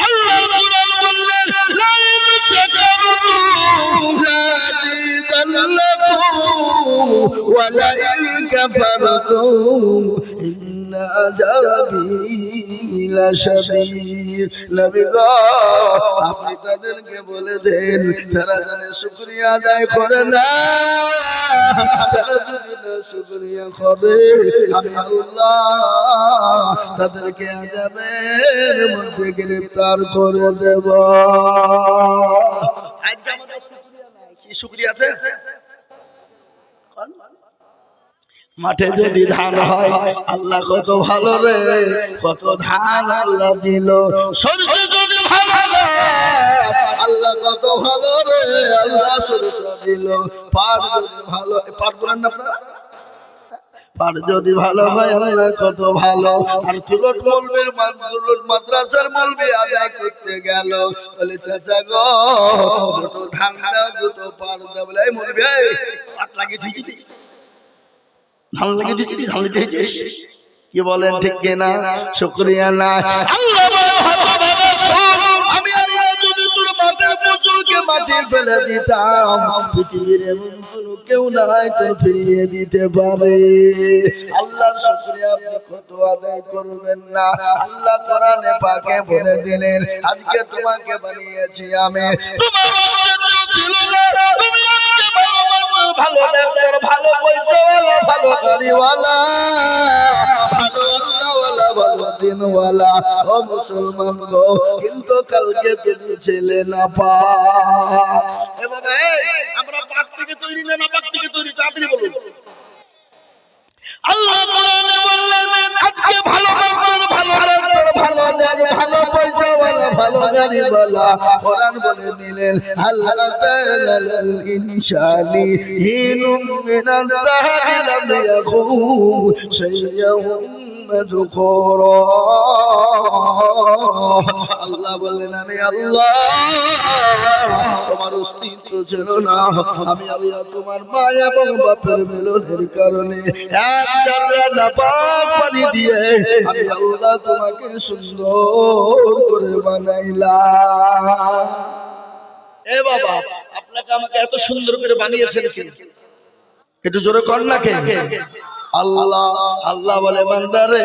আল্লাহ কুরআন বললেন লা ইয়াশকারুকুম লাযিদান্নাকুম ওয়া লা ইনকাফারতুম ইন্না আযাবি লাশাদীদ। নবী গো আপনি তাদেরকে বলে দেন তারা যেন শুকরিয়া আদায় করে না, তারা যদি না শুকরিয়া করে আমি আল্লাহ তাদেরকে আযাবের মধ্যে গ্রেফতার করে দেব। আজকে আমাদের শুকরিয়া নাই, কি শুকরিয়া আছে? মাঠে যদি ধান হয় আল্লাহ কত ভালো রে, কত ধান আল্লাহ দিল। সরষে যদি ভালো না, আল্লাহ কত ভালো রে, আল্লাহ সরষা দিল। পাট যদি ভালো, পাট বলেন না আপনারা, পাট যদি ভালো হয় আল্লাহ কত ভালো। আর তুলট মৌলবীর মাদ্রাসার মৌলবী আদায় করতে গেল, বলে চাচা গো দুটো ধান দাও, দুটো পাট দাও। বলে এই মৌলবী, এই পাট লাগিয়ে দিয়েছিস, ধান লাগিয়ে দিয়েছিস, ধান দিয়েছিস, কি বলেন ঠিক কিনা? শুকরিয়া না। আল্লাহ বলে আমি আল্লাহ যদি তোর মাটির ফসলকে মাটি ফেলে দিতাম, পৃথিবীর এমন কোন কেউ নাই তোর ফিরিয়ে দিতে পারে। আল্লাহর শুকরিয়া আপনি কত আদায় করবেন না। আল্লাহ কোরআনে পাকে বলে দিলেন, আজকে তোমাকে বানিয়েছি আমি, তোমার ছিল না, তুমি আজকে ভালো ডাক্তার, ভালো পয়সাওয়ালা, ভালো গাড়িওয়ালা, ভালো আল্লাহওয়ালা, ভালো দিনওয়ালা। ও মুসলমান গো, কিন্তু কালকে তুমি ছেলে না পা। এভাবে আমরা পাক থেকে তৈরি না, না পাক থেকে তৈরি? তাড়াতাড়ি বলুন। আল্লাহ কোরআনে বললেন আজকে ভালো ডাক্তার, ভালো ডাক্তার, ভালো দেন, ভালো পয়সাওয়ালা, ভালো গাড়িওয়ালা। কোরআন বলে দিলেন আল্লাহ তাআলাল ইনসানি হিনুম মিনাদ দাহরি লাম ইয়াকুম শাইয়্যাউম মাযকুরা। আল্লাহ বললেন আমি আল্লাহ তোমার অস্তিত্ব ছিল না, আমি আল্লাহ তোমার মা এবং বাপের মিলনের কারণে এক জায়গা নাপাক পানি দিয়ে আমি আল্লাহ তোমাকে সুন্দর করে বানাইলাম। এ বাবা, আপনাকে আমাকে এত সুন্দর করে বানিয়েছেন কে? একটু জোরে কর না কে? আল্লাহ। আল্লাহ বলে বান্দারে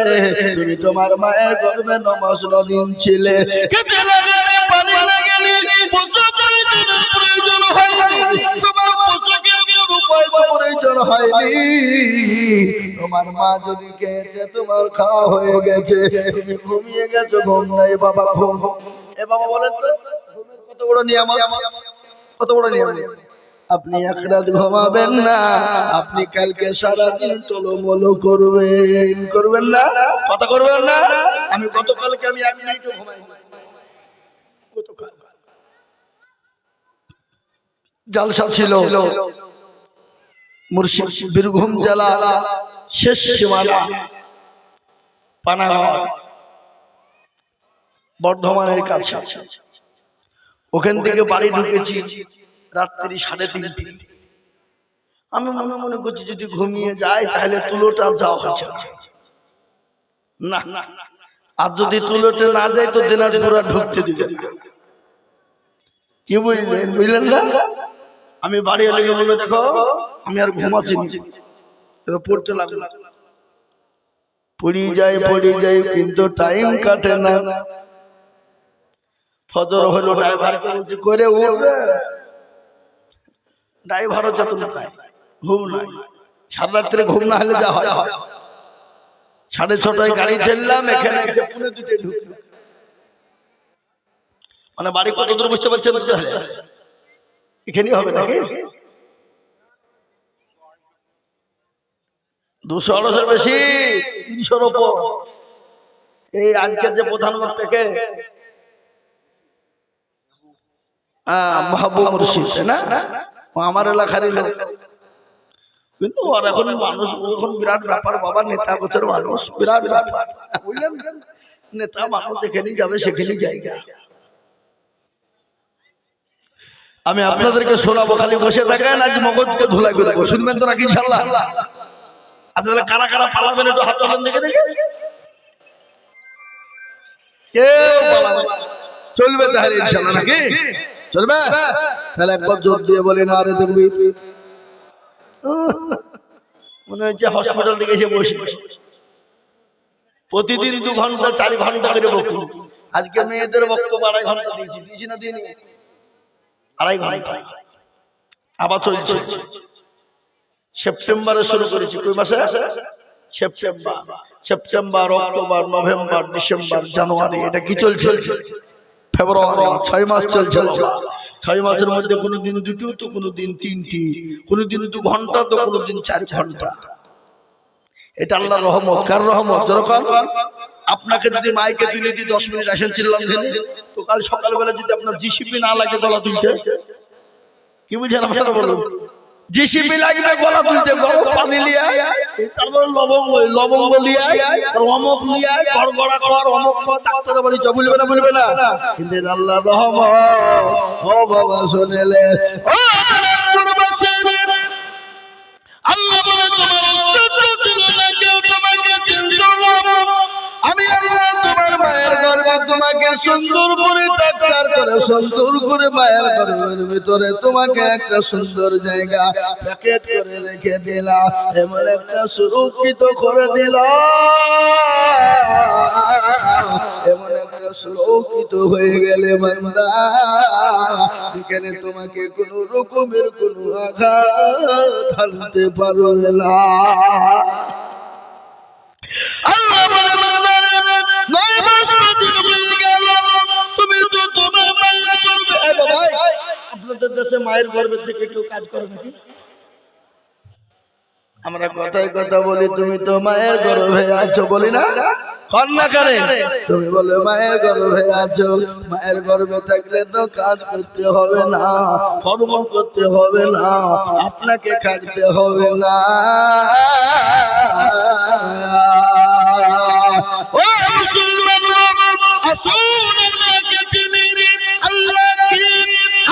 তুমি তোমার মায়ের গর্ভে 9 মাস 9 দিন ছিলে, খেতে লাগেনি, পানি লাগেনি, পোশাক পরিধানের প্রয়োজন হয়নি, তোমার পোশাকের কোনো উপায় প্রয়োজন হয়নি। তোমার মা যদি খেয়েছে তোমার খাওয়া হয়ে গেছে, তুমি ঘুমিয়ে গেছো, ঘুম নাই বাবা ঘুম। এ বাবা বলেন তো ঘুমের কত বড় নিয়ামত, কত বড় নিয়ামত। আপনি এক রাত ঘুমাবেন না, আপনি কালকে সারাদিন টলমলো করবেন, করবেন না? কথা করবেন না? আমি গতকালকে আমি 1 মিনিটও ঘুমাইনি। গতকাল জলসা ছিল মুর্শিদ বীরভূম জেলা শেষ সীমানা পানাগড় বর্ধমানের কাছে। ওখান থেকে বাড়ি ঢুকেছি রাত্রি 3:30। আমি মনে মনে করছি যদি ঘুমিয়ে যাই তাহলে তুলোটা যাওয়া হচ্ছে না, আর যদি তুলোতে না যাই তো দিনাজপুরা ঢুকতে দিবে না। কি বুঝলেন? বুঝলেন না? আমি বাড়ি এলে বলে দেখো আমি আর ঘুমাচ্ছি না, পড়তে লাগলো, পড়ি যাই কিন্তু টাইম কাটে না। ফজর হলো, ড্রাইভারকে বলছি করে উঠবে, ড্রাইভারও যত নাই, ঘুম নাই। সারা রাত্রে ঘুম না হলে যা হয়। 6:30 গাড়ি ছেড়লাম, এখানে এসে 1:45 ঢুকলো। মানে বাড়ি কত দূর বুঝতে পারছেন? এখানেই হবে নাকি? 200-250 বেশি, 300-র উপর। এই আজকে যে প্রধানমন্ত্রীকে মাহবুব মুর্শিদ না, আমার এলাকারই লোক, কিন্তু আর এখন মানুষ এখন বিরাট ব্যাপার বাবা, নেতা গোছের মানুষ, বিরাট ব্যাপার বুঝলেন। নেতা মানুষ যেখানেই যাবে সেখানেই জায়গা। আমি আপনাদেরকে শোনাবো, খালি বসে থাকেন, আজ মগজকে ধুলাই করে দেবো, শুনবেন তো নাকি ইনশাআল্লাহ? আচ্ছা তাহলে কারা কারা পালাবেন একটু হাত তোলেন দেখে দেখে। কেউ পালাবে চলবে তাহলে ইনশাআল্লাহ নাকি? চলবে? তাহলে একবার জোর দিয়ে বলি না রে দেখবি, মনে হচ্ছে হসপিটাল থেকে এসে বসে। প্রতিদিন 2 ঘন্টা 4 ঘন্টা করে বক্তব্য। আজকে মেয়েদের বক্তব্য 2.5 ঘন্টা দিয়েছি না দিইনি? 2.5 ঘন্টা। আবার চলছে। সেপ্টেম্বরে শুরু করেছি। কই মাসে? সেপ্টেম্বর, অক্টোবর, নভেম্বর, ডিসেম্বর, জানুয়ারি, এটা কি চলছে? ফেব্রুয়ারি। 6 মাস চলছে। 6 মাসের মধ্যে কোনোদিন 2টো তো কোনোদিন 3টি, কোনোদিন 2 ঘন্টা তো কোনোদিন 4 ঘন্টা। এটা আল্লাহর রহমত। কার রহমত? যেরকম আপনাকে যদি মাইকে তুলে দিই 10 মিনিট আসেন চিল্লাম ধরে, তো কাল সকালবেলা যদি আপনার জিসিপি না লাগে গলা তুলতে, কি বুঝেন আপনারা বলুন? জিসিপি লাগবে গলা তুলতে, গরম পানি লিয়া, তারপর লবঙ্গ লিয়া, অমক লিয়া, গড়গড়া কর, অমক কর, ডাক্তারের বাড়ি চা, বলবে না বলবে না? কিন্তু আল্লাহর রহমত, ও বাবা শুনেলে, ও আল্লাহ বলে আমি আল্লাহ তোমার মায়ের গর্ভে তোমাকে সুন্দর করে টাকচার করে সুন্দর করে মায়ের গর্ভের ভিতরে তোমাকে একটা সুন্দর জায়গা প্যাকেট করে রেখে দিলাম, এমন একটা সুরক্ষিত করে দিলাম, এমন একটা সুরক্ষিত হয়ে গেলে বান্দা, এখানে তোমাকে কোন রকমের কোন আঘাত হানতে পারবে না। আল্লাহ বলে বান্দারে, 9 মাস দিন হয়ে গেল, তুমি তো তোমার মায়ের গর্ভে। এই বাবা, আপনাদের দেশে মায়ের গর্ভে থেকে কেউ কাজ করে নাকি? আমরা কথায় কথা বলি, তুমি তো মায়ের গর্ভে আছো, বলি না? কন্যা করে তুমি বলে মায়ের গর্ভে আছো, মায়ের গর্ভে থাকলে তো কাজ করতে হবে না, কর্ম করতে হবে না, আপনাকে খাটতে হবে না। ও মুসলমান, আসুন আল্লাহকে চিনি। আল্লাহ কি?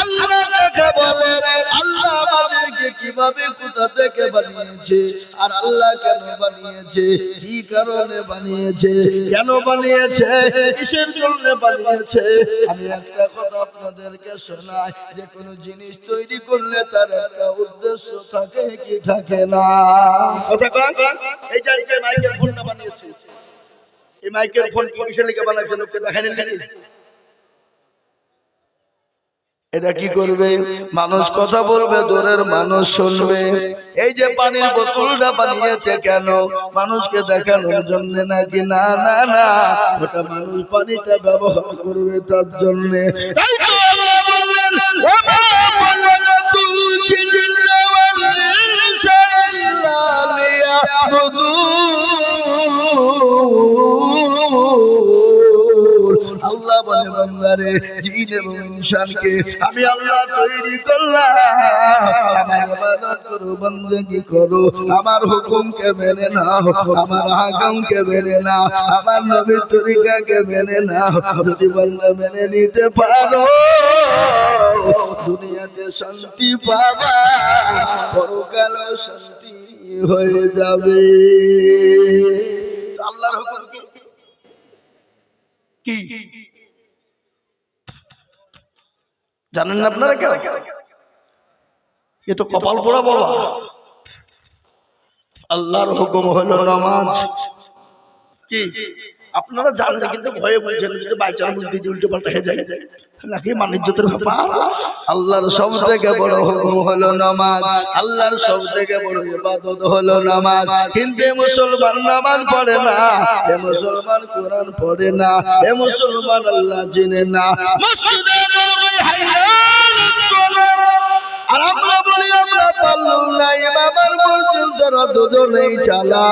আল্লাহ কাকে বলে? আল্লাহ আমাদেরকে কিভাবে কোথা থেকে বানিয়েছে, আর আল্লাহ কেন বানিয়েছে, কি কারণে বানিয়েছে, কেন বানিয়েছে, কিসের জন্য বানিয়েছে? আমি একটা কথা আপনাদেরকে শোনাই, যে কোনো জিনিস তৈরি করলে তার একটা উদ্দেশ্য থাকে কি থাকে না? কথা কন। এই যে আজকে মাইকের ফোনটা বানিয়েছে, এই মাইকের ফোন কিসের লিখে বানাচ্ছে? লোককে দেখালেন নাকি? এটা কি করবে? মানুষ কথা বলবে, দূরের মানুষ শুনবে। এই যে পানির বোতলটা বানিয়েছে কেন? মানুষকে দেখানোর জন্য নাকি? না না না, ওটা মানুষ পানিটা ব্যবহার করবে তার জন্য। তাই তো আল্লাহ বললেন, ওমা খালাকতুল জিন্না ওয়াল ইনসা ইল্লা লিয়াবুদুন। আল্লাহ বলে বান্দারে, জিন এবং ইনসানকে আমি আল্লাহ তৈরি করলাম, আমার ইবাদত করো, বندگی করো, আমার হুকুমকে মেনে নাও, আমার আহকামকে মেনে নাও, আমার নবীর তরিকাকে মেনে নাও। যদি বান্দা মেনে নিতে পারো, দুনিয়াতে শান্তি পাবা, পরকালে শান্তি হয়ে যাবে। আল্লাহর হুকুম কি জানেন না আপনারা? কেউ এ তো কপাল পোড়া বাবা। আল্লাহর হুকুম হলো নামাজ। কি আপনারা জানেন, কিন্তু ভয়ে বলছেন, যদি বাইচান্স বুঝতে যে উল্টো পাল্টা হয়ে যায় নাকি মানিজ্যতের ব্যাপার। আল্লাহর সব থেকে বড় হুকুম হলো নামাজ, আল্লাহর সব থেকে বড় ইবাদত হলো নামাজ। কিন্তু মুসলমান নামাজ পড়ে না, এ মুসলমান কোরআন পড়ে না, এ মুসলমান আল্লাহ চিনে না। মসজিদে নববী হাইয়ালাস সালাত, আর আমরা বলি আমরা পারলাম না, ইমামের মসজিদ তারা দুজনেই চালা,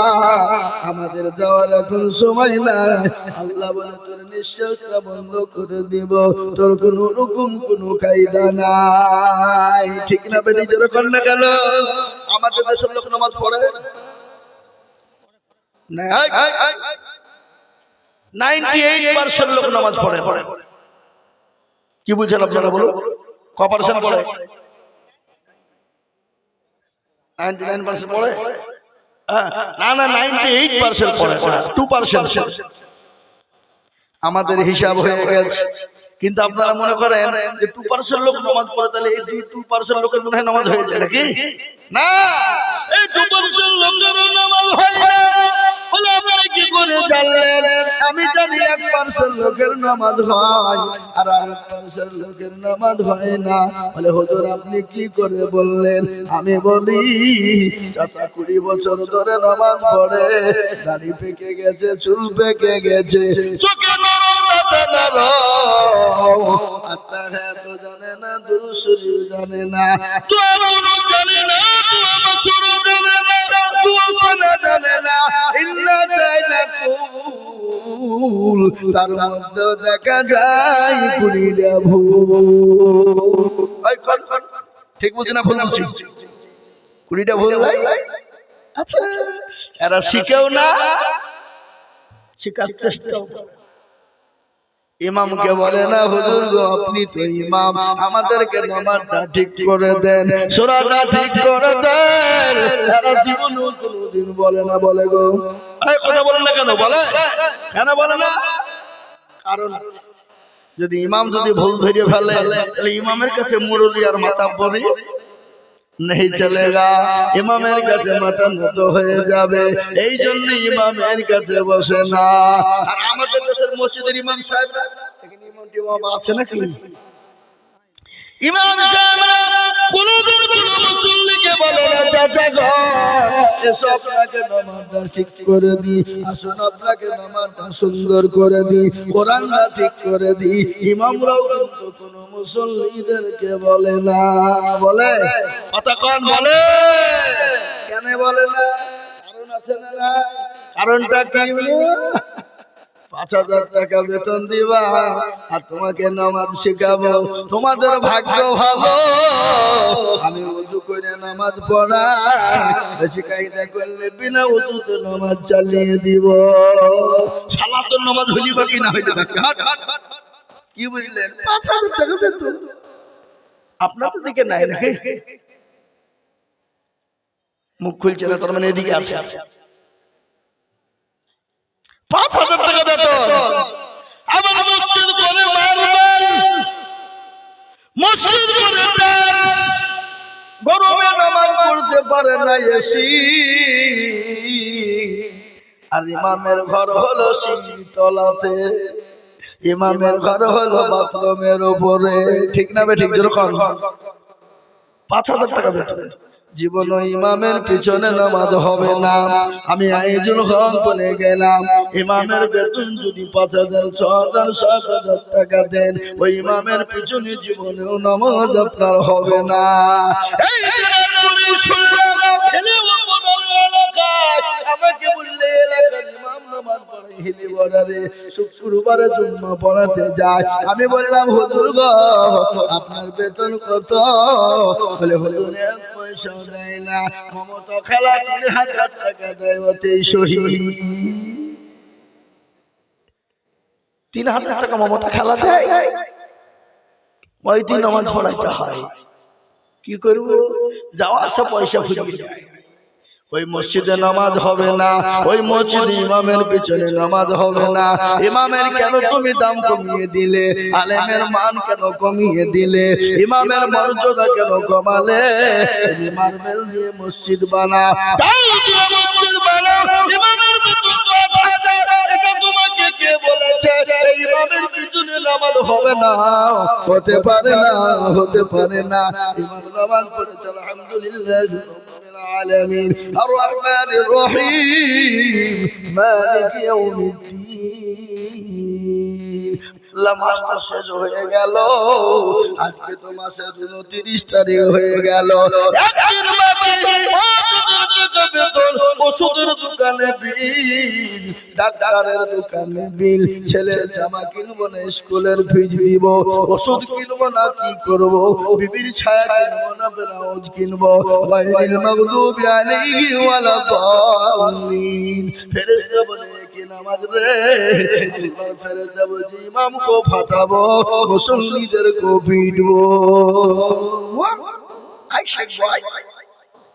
আমাদের যাওয়ার এখন সময় নাই। আল্লাহ বলে, তোর নিঃশ্বাসটা বন্ধ করে দিব, তোর কোন রকম কোন কায়দা নাই। ঠিক না বেটি? জোরে কর না কেন? আমাদের দেশের লোক নামাজ পড়ে না, 98% লোক নামাজ পড়ে। কি বুঝেন আপনারা বলুন? কপারেশন পড়ে 99% পড়ে? না না, 98% পড়ে, 2%। আমাদের হিসাব হয়ে গেছে। কিন্তু আপনারা মনে করেন যে 2% লোক নামাজ পড়ে, তাহলে এই 2% লোকের মনে হয় নামাজ হয়ে যায় নাকি? না, এই 2% লোকের নামাজ হয় না। বলে আপনারা কি করে জানলেন? আমি জানি 1% লোকের নামাজ হয় আর 1% লোকের নামাজ হয় না। বলে হুজুর আপনি কি করে বললেন? আমি বলি, চাচা 20 বছর ধরে নামাজ পড়ে, দাড়ি পেকে গেছে, চুল পেকে গেছে, চোখে তো জানে না, দুরূদ শরীফ জানে না, জানে না, জানে না, ইন্না তাইনাকুম ফুল, তার মধ্যে দেখা যায় 20টা ভুল। ঠিক বলছি না ভুল বলছি? 20টা ভুল ভাই। আচ্ছা, এরা শিখেও না, শিখার চেষ্টাও। ইমামকে বলে না, হুজুর গো আপনি তো ইমাম, আমাদেরকে নামাজটা ঠিক করে দেন, সূরাটা ঠিক করে দেন। এরা জীবনেও কোনোদিন বলে না। বলে গো এই কথা বলেন না কেন? বলে কেন বলে না? কারণ আছে। যদি ইমাম যদি ভুল ধরে ফেলে, তাহলে ইমামের কাছে মুরব্বি আর মাতাব্বরি নেই চলেগা, ইমামের কাছে মাথা নত হয়ে যাবে। এই জন্য ইমামের কাছে বসে না। আর আমাদের দেশের মসজিদের ইমাম সাহেবরা, এখানে ইমাম টিমাম আছে নাকি? ইমাম সাহেবরা কোনদিন কোন মুসল্লিকে বলে না, চাচা গো এসো আপনাকে নামাজটা ঠিক করে দি, আসুন আপনাকে নামাজটা সুন্দর করে দি, কোরআনটা ঠিক করে দি। ইমামরাও কিন্তু কোন মুসল্লিদেরকে বলে না। বলে কথা কোন? বলে কেন বলে না? কারণ আছে না? কারণটা কি? 5000 টাকা বেতন দিবা আর তোমাকে নামাজ শেখাবো। তোমাদের ভাগ্য ভালো, আমি ওযু করে নামাজ পড়াই, শিখাইতে করলে বিনা ওযুতে নামাজ চালিয়ে দিব। সালাতুর নামাজ হইলি বাকি না হইলি বাকি। কি বুঝলেন? 5000 টাকা বেতন আপনাদের দিকে নাই নাকি? মুখ খুলছে না, তার মানে এদিকে আছে। 5000 টাকা বেতন, আবার মসজিদ করে মারবেন, মসজিদ করে গরমে নামাজ পড়তে পারে না এসি। আর ইমামের ঘর হলো সিঁড়ির তলাতে, ইমামের ঘর হলো বাথরুমের উপরে। ঠিক না ঠিক? যেরকম 5000 টাকা বেতন, জীবন ইমামের পিছনে নামাজ হবে না। আমি আইজুল হক বলে গেলাম, ইমামের বেতন যদি 5000, 6000, 7000 টাকা দেন, ওই ইমামের পিছনে জীবনেও নামাজ আপনার হবে না। এই আমাকে বললে এলাকার ইমাম নামাজ পড়াই হিলি বর্ডারে শুক্রবারে জুম্মা পড়াতে যায়। আমি বললাম হুজুর গো আপনার বেতন কত? বলে হুজুর এক পয়সাও দেয় না, মমতা খালা 3000 টাকা দেয়, ওতেই শহীদ। 3000 টাকা মমতা খালা দেয়, ওই দিন নামাজ পড়াইতে হয়। কি করব? যাওয়া আসা পয়সা ফুরিয়ে যায়। ওই মসজিদে নামাজ হবে না, ওই মসজিদে ইমামের পিছনে নামাজ হবে না। ইমামের কেন তুমি দাম কমিয়ে দিলে? আলেমের মান কেন কমিয়ে দিলে? ইমামের মর্যাদা কেন কমালে? তুমি মার্বেল দিয়ে মসজিদ বানাও, মসজিদ বানাও, ইমামের বেতন 5000, এটা তোমাকে কে বলেছে? এই ইমামের পিছনে নামাজ হবে না, হতে পারে না, হতে পারে না। ইমাম নামাজ পড়েছে আলহামদুলিল্লাহ العالمين الرحمن الرحيم مالك يوم الدين। মাসটা শেষ হয়ে গেল, আজকে তো মাসের 29 তারিখ হয়ে গেল। একদিন বাকি, ওষুধের দোকানে বিল, ডাক্তারের দোকানে বিল, ছেলের জামা কিনবো না, স্কুলের ফিজ দিব, ওষুধ কিনবো না, কি করবো? বিবির ছায়া কিনবো না, ব্লাউজ কিনবো। গায়রিল মাগদুবি আলাইহি ওয়ালা দাল্লিন। ফেরেশতা বলে কি নামাজ রে? আল্লাহর ফেরেশতা বলে ইমাম কো ফাটাবো, মুসল্লিদের কো পিটবো। আই শেখ ভাই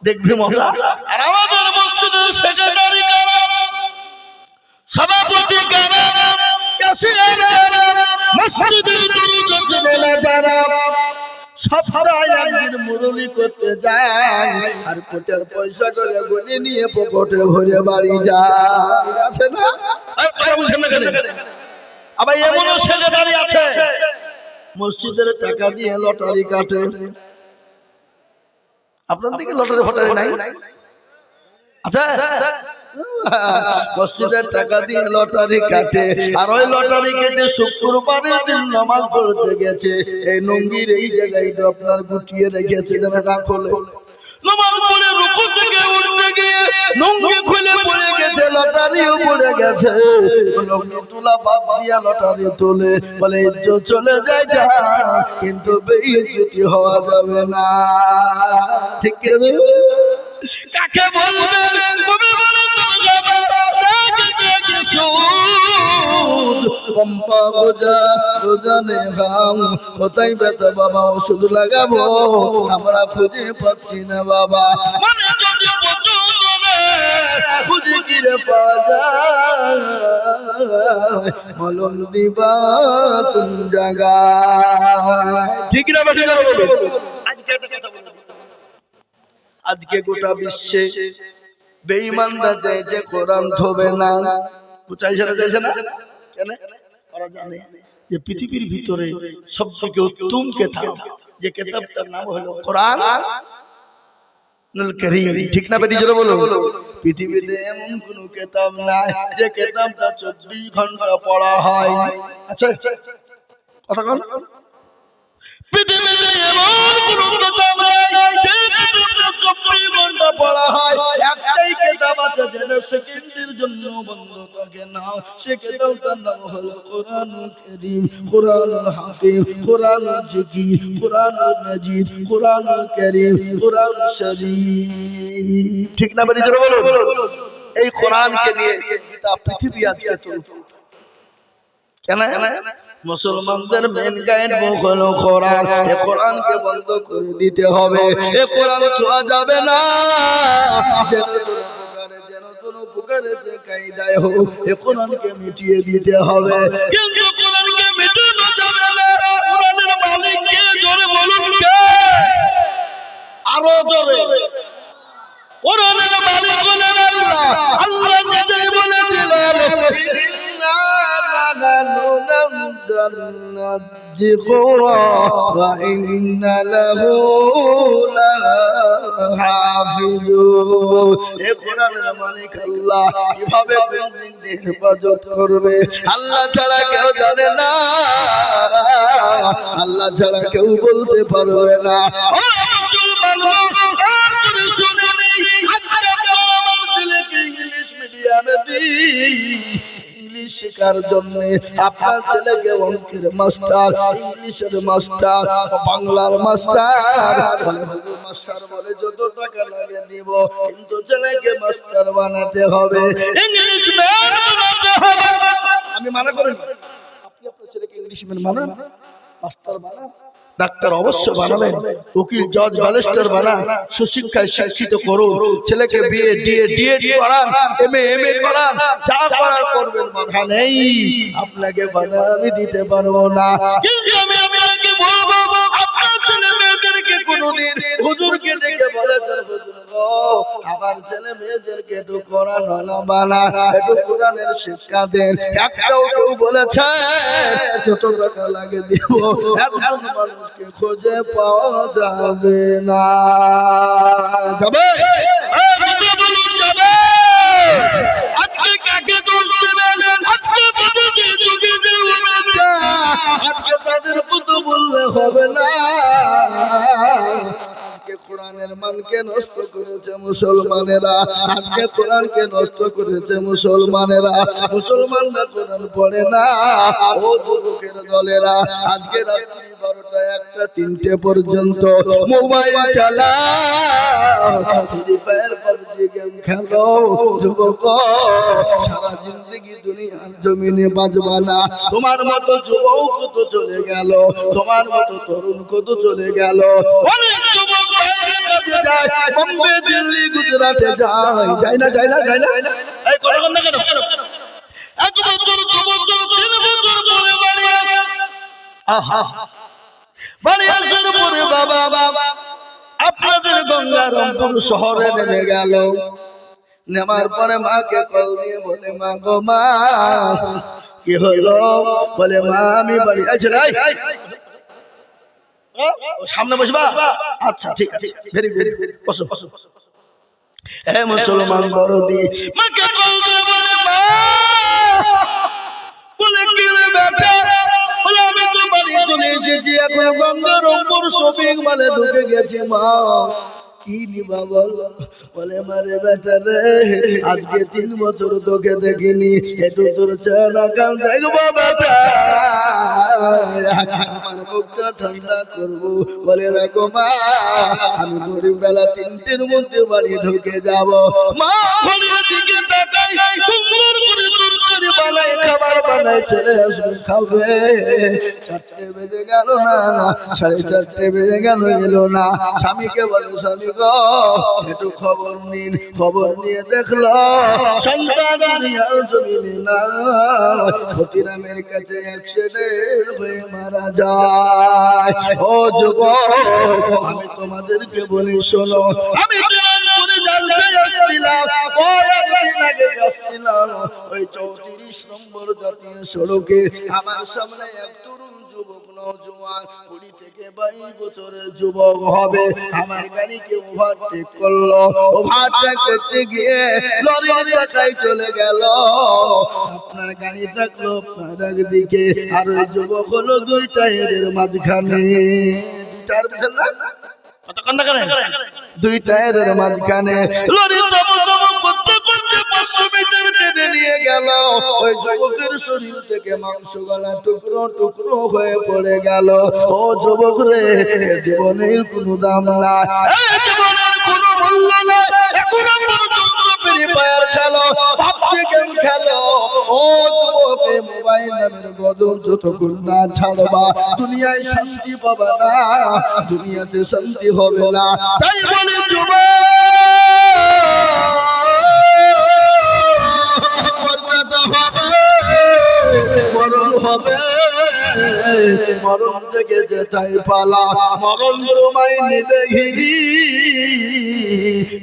দেখবি মজা। আর আমাদের মসজিদের সেক্রেটারি কারা, সভাপতি কারা, ক্যাশিয়ার কারা, মসজিদের দরজা যারা, সপ্তাহে একদিন মুরুলি করতে যায়, আর কোটার পয়সা করে গনে নিয়ে পকেটে ভরে বাড়ি যায়। আছে না? বুঝেন না কেন? আবার এমনও সেক্রেটারি আছে মসজিদের টাকা দিয়ে লটারি কাটে। আপনার দিকে লটারি ফটারি নাই? আচ্ছা, মসজিদের টাকা দিয়ে লটারি কাটে, আর ওই লটারি কেটে শুক্রবারের দিন নামাজ পড়তে গেছে, এই নঙ্গির এই জায়গায় আপনার গুটিয়ে রেখেছে যেন না খোলে। নামাজ পড়ে রুকু থেকে উঠতে গিয়ে নঙ্গি খুলে পড়ে গেছে লটারি। লটারিও পড়ে গেছে, লগ্নি তুলা বাদ দিয়া লটারি তুলে বলে ইজ্জত চলে যায় যা, কিন্তু বেইজ্জতি হওয়া যাবে না। ঠিক কি রে? কাকে বলবে কবি বলে তুমি যাবে দেখে দেখে সুদ পম্পা বোঝা রোজানে ঘাম কোথায় ব্যথা বাবা ওষুধ লাগাবো আমরা খুঁজে পাচ্ছি না বাবা, মানে যদি খুঁজে কিরে পাওয়া যায় মলম দিবা কোন জায়গায়। ঠিক না বেশি করে বলো। আজকে একটা কথা বলবো, আজকে গোটা বিশ্বে বেঈমানরা চাইছে কোরআন ধোবে না, চাইছে না চাইছে না কেন? ওরা জানে যে পৃথিবীর ভিতরে সবথেকে উত্তম কিতাব, যে কিতাবটার নাম হলো কোরআন কারীম। ঠিক না বেটি জোরে বলো। পৃথিবীতে এমন কোন কিতাব নাই যে কিতাবটা 24 ঘন্টা পড়া হয়। আচ্ছা কথা কোন? পৃথিবীতে এমন কোন কিতাব নাই যে কিতাবটা 24 ঘন্টা পড়া হয়। একটাই কিতাব আছে যেটা সেকেন্ডের জন্য বন্ধ থাকে না, সে কিতাবটার নাম হলো কোরআনুল কারীম, কোরআনুল হাকিম, কোরআনুল জিকির, কোরআনুল মাজিদ, কোরআনুল কারীম, কোরআনুল শরীফ। ঠিক না বেটি জোরে বলো। এই কোরআনকে নিয়ে গোটা পৃথিবী আজকে চলছে। কেন? মুসলমানদের মেন গাইড মুখ হলো কোরআন। এই কোরআনকে বন্ধ করে দিতে হবে, এই কোরআন ছোঁয়া যাবে না। যেন কোনো প্রকারে যে কায়দায় হোক এই কোরআনকে মিটিয়ে দিতে হবে, কিন্তু কোরআনকে মিটানো যাবে না। কোরআনের মালিক কে জোরে বলুন কে? আরো জোরে। কোরআনের মালিক হলেন আল্লাহ। আল্লাহ নিজেই বলে দিলেন ইন্না লানাহনু নাযালনা যিকরা ওয়া ইন্না লাহু লাহাফিজুন। এই কোরআনের মালিক আল্লাহ, কিভাবে বিল্ডিং দিয়ে হেফাজত করবে আল্লাহ ছাড়া কেউ জানে না, আল্লাহ ছাড়া কেউ বলতে পারবে না। ও মুসলমান শুনে ইংলিশ মিডিয়ামে ইংলিশ শেখার জন্য আপনার ছেলেকে অঙ্কের মাস্টার, ইংলিশের মাস্টার, বাংলার মাস্টার মাস্টার বলে যত টাকা লাগে দিব, কিন্তু ছেলেকে মাস্টার বানাতে হবে, ইংলিশ ম্যান বানাতে হবে। আমি মানা করি না, আপনি আপনার ছেলেকে ইংলিশ ম্যান বানান, মাস্টার বানান, ডাক্তার অবশ্য বানাবেন, উকিল জজ ব্যারিস্টার বানান, সুশিক্ষায় শিক্ষিত করুন, ছেলেকে বিএ ডিএড করান, এমএ করান, যা করার করবেন, বাধা নেই। আপনাকে বাধা আমি দিতে পারবো না, কিন্তু আমি আপনাকে বলবো আপনার ছেলে মেয়েদেরকে কোনোদিন হুজুরকে ডেকে বলেছেন হুজুর গো আমার ছেলে মেয়েদেরকে একটু কোরআন ওয়ালা বানা, একটু কোরআনের শিক্ষা দেন। একটাও কেউ বলেছে যত টাকা লাগে দিব, একজন মানুষকে খুঁজে পাওয়া যাবে না। যাবে? বলুন যাবে? আজকে কাকে দোষ দেবেন? আজকে আজকে তাদের মতো বললে হবে না। আজকে কোরআনের মানকে নষ্ট করেছে মুসলমানেরা, আজকে কোরআনকে নষ্ট করেছে মুসলমানেরা। মুসলমানরা কোরআন পড়ে না। ও যুবকের দলেরা, আজকে রাত্রি 12টা 1টা 3টে পর্যন্ত মোবাইল চালাও, ফ্রি ফায়ার পাবজি গেম খেলো। যুবক সারা জিন্দগি দুনিয়ার জমিনে বাঁচবা না। তোমার মতো যুবক কত চলে গেল, তোমার মতো তরুণ কত চলে গেল। অনেক যুবক বাইরে কাজে যায়, বোম্বে দিল্লি গুজরাটে যায়, যায় না যায় না যায় না? এই কথা বল না কেন? এক বছর 2 বছর 3 বছর পরে বাড়ি আসে, আহা বাড়ি আসার পরে বাবা আপনাদের গঙ্গারামপুর শহরে নেমে গেল। নেমার পরে মাকে কল দিয়ে বলে মা গো মা কি হলো? বলে মা আমি বাড়ি আছি। সামনে বসবা? আচ্ছা ঠিক আছে, ভেরি ভেরি বসো বসো। হে মুসলমান দরদি, মাকে কল দিয়ে বলে মা, বলে কি রে বেটা? বলে আমি তো বাড়ি চলে এসেছি, এখন গঙ্গারামপুর শপিং মলে ঢুকে গেছি মা। কি কি নিবা বল? বলে মারে বেটা রে, আজকে 3 বছর তোকে দেখিনি, একটু তোর চেহারা কাল দেখবো বেটা, আমার মুখটা ঠান্ডা করবো। বলে রাখো মা, আমি গরিব বেলা 3টের মধ্যে বাড়ি ঢুকে যাব। মা ঘরের দিকে তাকাই, সুন্দর করে তরকারি বানাই, খাবার বানাই, ছেলে আসবে খাবে। 4টে বেজে গেল না, 4:30 বেজে গেল, এলো না। স্বামীকে বলে স্বামী গো একটু খবর নিন। খবর নিয়ে দেখলো সন্তান দুনিয়ার জমিনে না, ফকিরামের কাছে অ্যাক্সিডেন্ট হয়ে মারা যায়। ও যুবক, আমি তোমাদেরকে বলি শোনো, আমি দিনাজপুরে জালসায় আসছিলাম, ওই একদিন আগে আসছিলাম, ওই 34 নম্বর জাতীয় সড়কে আমার সামনে এক তরুণ যুবক, নওজোয়ান 20 থেকে 22 বছরের যুবক হবে, আমার গাড়িকে ওভারটেক করলো। ওভারটেক করতে গিয়ে লরির চাকায় চলে গেল। আপনার গাড়ি থাকলো আপনার একদিকে, আর ওই যুবক হলো 2 টায়ারের মাঝখানে। 2 টায়ার বুঝেন না? কতক্ষণ না করে 2 টায়ারের মাঝখানে লরি দমদম করতে করতে 500 মিটার টেনে নিয়ে গেল। ওই যুবকের শরীর থেকে মাংস গলা টুকরো টুকরো হয়ে পড়ে গেল। ও যুবক রে, জীবনের কোনো দাম না, জীবনের কোনো মূল্য না, এখন পর্যন্ত ফ্রি ফায়ার খেলো, পাবজি গেম খেলো। ও যুবক, মোবাইল নামের গজব যতক্ষণ না ছাড়বা, দুনিয়ায় শান্তি পাবা না, দুনিয়াতে শান্তি হবে না। তাই বলে যুবক, মরণ হবে, মরণ থেকে যেটাই পালা, মরণ তোমায় নিবে ঘিরি,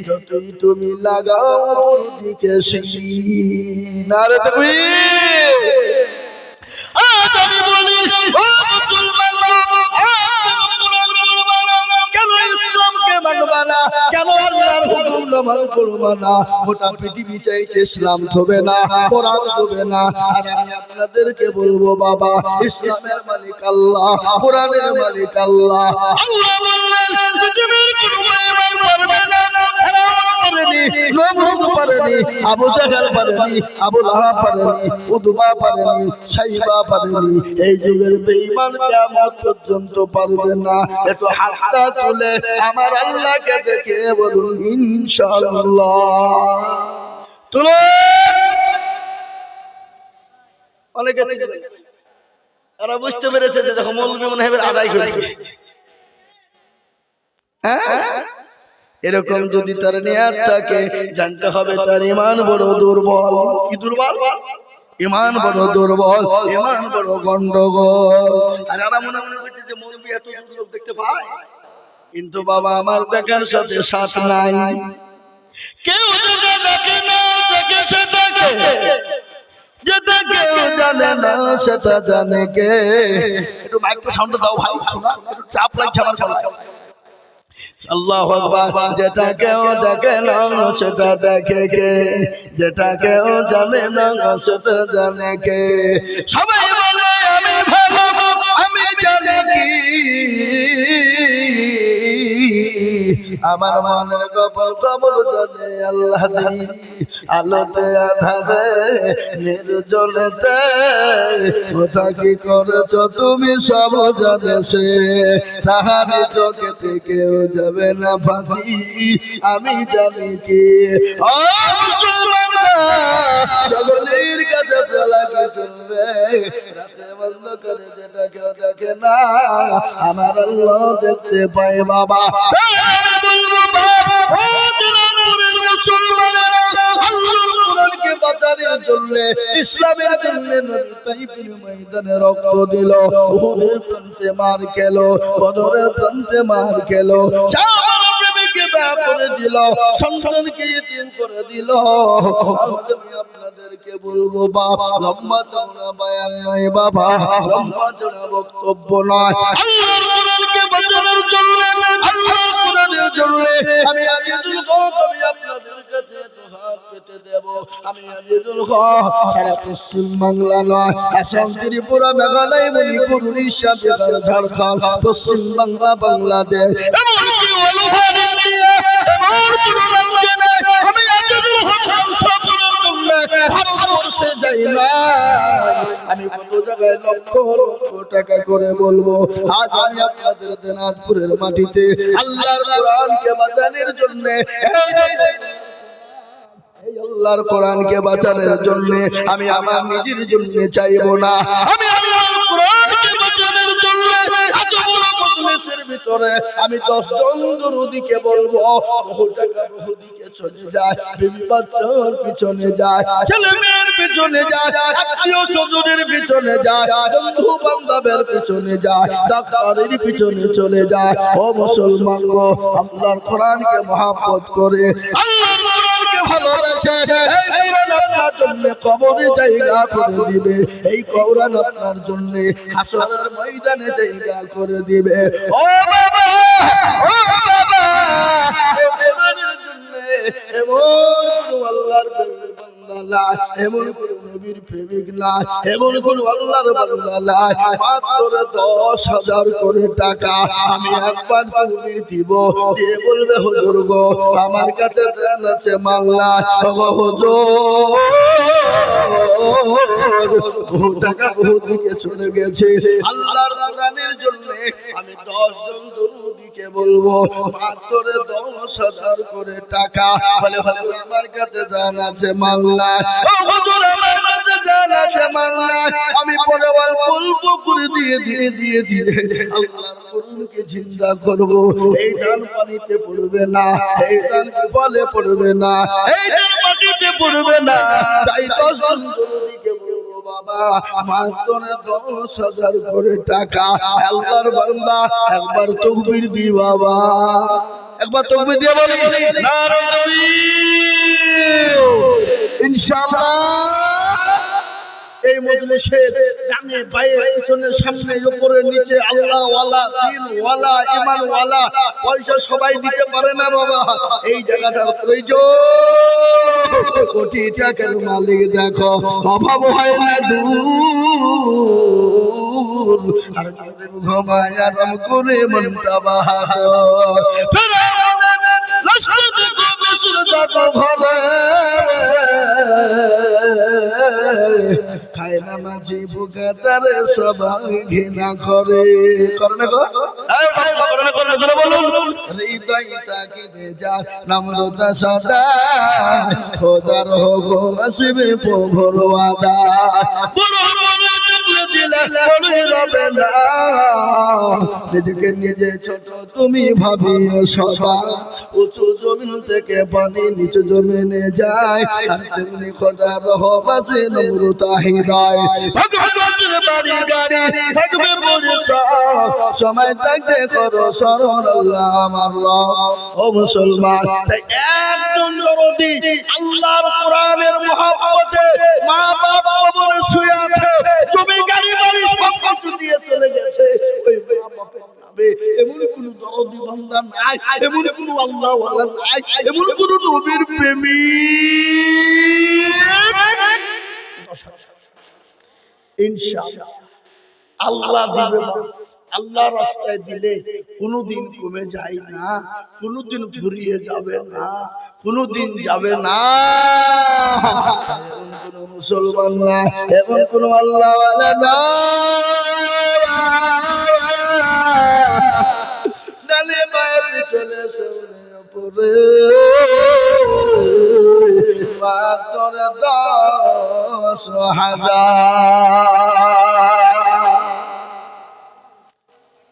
যতই তুমি লাগাও দিকে সিঁড়ি। নারে তুমি আজ আমি বলি, ও মুসলমান, কেন ইসলামকে মানবা না? কেন আল্লাহর হুকুম নামাজ পড়বা না? গোটা পৃথিবী চাইছে ইসলাম থবে না, কোরআন থবে না। আর আমি আপনাদেরকে বলবো বাবা, ইসলামের মালিক আল্লাহ, কোরআনের মালিক আল্লাহ। আল্লাহ বললেন পৃথিবীর কোনো মেহমান পারবে না, পারেনি, নমরুদ পারেনি, আবু জাহেল পারেনি, আবু লাহাব পারেনি, উতবা পারেনি, সাইবা পারেনি, এই যুগের বেঈমান কিয়ামত পর্যন্ত পারবে না। একটু হাতটা তুলে আমার আল্লাহকে দেখে বলুন ইনশাআল্লাহ। তুলো অনেকে তারা বুঝতে পেরেছে যে দেখো মৌলবী মনে হবে আদায় করে। হ্যাঁ, এরকম যদি তার নিয়ত থাকে, জানতে হবে তার ঈমান বড় দুর্বল। কি দুর্বল? ঈমান বড় দুর্বল, ঈমান বড় গন্ডগোল। আর যারা মনে মনে করছে যে মৌলবী এত লোক দেখতে পায়, কিন্তু বাবা আমার দেখার সাথে সাথ নাই। কেউ যেটা দেখে না, দেখে সেটাকে, যেটা কেউ জানে না সেটা জানে কে। একটু মাইকটা সাউন্ডটা দাও ভাই, শোনা একটু চাপ লাগছে আমার গলায়। আল্লাহু আকবার। যেটা কেউ দেখে না সেটা দেখে কে, যেটা কেউ জানে না সেটা জানে কে। সবাই বলে আমি ভালো, আমি জানি কি, আমার মনের গোপন খবর জানে আল্লাহ। আলোতে আধারে নির্জনেতে কোথা কি করেছ তুমি সব জানে সে, তাহারি চোখে থেকেও যাবে না ফাঁকি, আমি জানি কি। ও মুসলমান, সকলের কাছে চালাকি চলবে, রাতে বন্ধ করে যেটা কেউ দেখে না আমার আল্লাহ দেখতে পায় বাবা। ইসলামের জন্য নবী তাইফের ময়দানে রক্ত দিল, উহুদের প্রান্তে মার খেল, বদরের প্রান্তে মার খেল, প্রেমিককে বিয়ে করে দিল, সন্তানকে ইতিম করে দিল। আমি আপনাদেরকে বলবো বাবা, লম্বা চওড়া বয়ান নয় বাবা, লম্বা চওড়া বক্তব্য নয়। আল্লাহর কোরআনকে বাঁচানোর জন্য, আল্লাহর কোরআনের জন্য আমি আজিজুল হক, আমি আপনাদের কাছে হাত পেতে দেব। আমি আজিজুল হক সারা পশ্চিম বাংলা নয়, আসাম, ত্রিপুরা, মেঘালয়, মণিপুর, উড়িষ্যা, বিহার, ঝাড়খণ্ড, পশ্চিম বাংলা, বাংলাদেশ, এমনকি অল ওভার ইন্ডিয়া এমন কোন রাজ্যে নেই আমি আজিজুল হক সংসদের জন্য ভারতবর্ষে যাই না। আমি কত জায়গায় লক্ষ লক্ষ টাকা করে বলবো, আজ আমি আপনাদের দিনাজপুরের মাটিতে আল্লাহর কোরআনকে বাঁচানোর জন্য এই আল্লাহর কোরআনকে বাঁচানোর জন্য আমি আমার নিজের জন্য চাইবো না, আমি আল্লাহর কোরআনকে বাঁচানোর জন্য এত বড় মজলিসের ভিতরে আমি 10 জন দরুদীকে বলবো। বহু টাকা বহু দিকে চলে যায়, বিবি বাচ্চার পিছনে যায়, ছেলে মেয়ের পিছনে যায়, আত্মীয় স্বজনের পিছনে যায়, বন্ধু বান্ধবের পিছনে যায়, ডাক্তারের পিছনে চলে যায়। ও মুসলমান গো, আল্লাহর কোরআনকে মহব্বত করে আল্লাহর কোরআনকে ভালোবাসে এই কোরআন আপনার জন্য কবরে জায়গা করে দিবে, এই কোরআন আপনার জন্য হাসরের ময়দানে জায়গা করে দিবে। ও বাবা, ও বাবা, এই কোরআনের জন্য এমন কোন আল্লাহর বান্দা নাই, এমন কোন নবীর প্রেমিক নাই, এমন কোন আল্লাহর বান্দা নাই, মাত্র 10,000 করে টাকা আমি একবার তকবীর দিব, দিয়ে বলবে হুজুর গো আমার কাছে জান আছে মাল্লা গো হুজুর, বহু টাকা বহু দিকে চলে গেছে আল্লাহর কোরআনের জন্য আমি 10 জন দরুদীকে বলবো মাত্র 10,000 করে টাকা। বলে হুজুর আমার কাছে জান আছে মাল্লা, ও হুজুর আমার কাছে জান আছে মাল্লা, আমি পরে অল্প করে দিয়ে আল্লাহর কোরআনকে জিন্দা করব। এই দান পানিতে পড়বে না, এই দান ফলে পড়বে না, এই দান মাটিতে পড়বে না, তাই 10 জন দরুদীকে বলবো বাবা মাত্র 10,000 করে টাকা। আল্লাহর বান্দা একবার তাকবীর দি বাবা, একবার তাকবীর দিয়ে বলি নারে তাকবীর। ইনশাআল্লাহ এই মজলিসের ডানে বায়ে পিছনে সামনে উপরে নিচে আল্লাহ ওয়ালা দিন ওয়ালা ঈমান ওয়ালা পয়সা সবাই দিতে পারে না বাবা, এই জায়গাটার প্রয়োজন। কোটি টাকার মালিক দেখো অভাব হয় না দূর, আর ঘুমায় আরাম করে মনটা বাহাদুর, ফেরাউনের রাষ্ট্রপতি গোসল জাগো ঘরে খায় না মাঝি বুকে তারে সবাই ঘৃণা করে, করে না গো করে না বলুন। হৃদয় তাকে বেজার নম্রতা সদা খোদার হুকুম আসবে প্রভুর ওয়াদা, বড় বড় দিলে মনে রবে না, নিজেকে নিজে ছোট তুমি ভাবিও সদা, উঁচু জমিন থেকে পানি নিচু জমিনে যায়, আর তেমনি খোদার রহম আছে নম্রতা হৃদয়, ভগবানের বাড়ি গাড়ি থাকবে পরিশ্রম, সময় থাকতে করো স্মরণ আল্লাহ আমার রব। ও মুসলমান, তাই একজন দরদি আল্লাহর কোরআনের মহব্বতে মা বাপ কবরে শুয়ে আছে, জমি গাড়ি বাড়ি সব কিছু দিয়ে চলে গেছে, ওই মা বাপের নামে এমন কোন দরদি বান্দা নাই, এমন কোন আল্লাহ ওয়ালা নাই, এমন কোন নবীর প্রেমিক। ইনশাআল্লাহ আল্লাহ দিবে, আল্লাহ রাস্তায় দিলে কোনোদিন কমে যায় না, কোনোদিন ফুরিয়ে যাবে না, কোনোদিন যাবে না। এমন কোন মুসলমান না, এমন কোন আল্লাহ ওয়ালা না, ডানে বায়ে পিছনে সামনে উপরে মাত্র 10,000।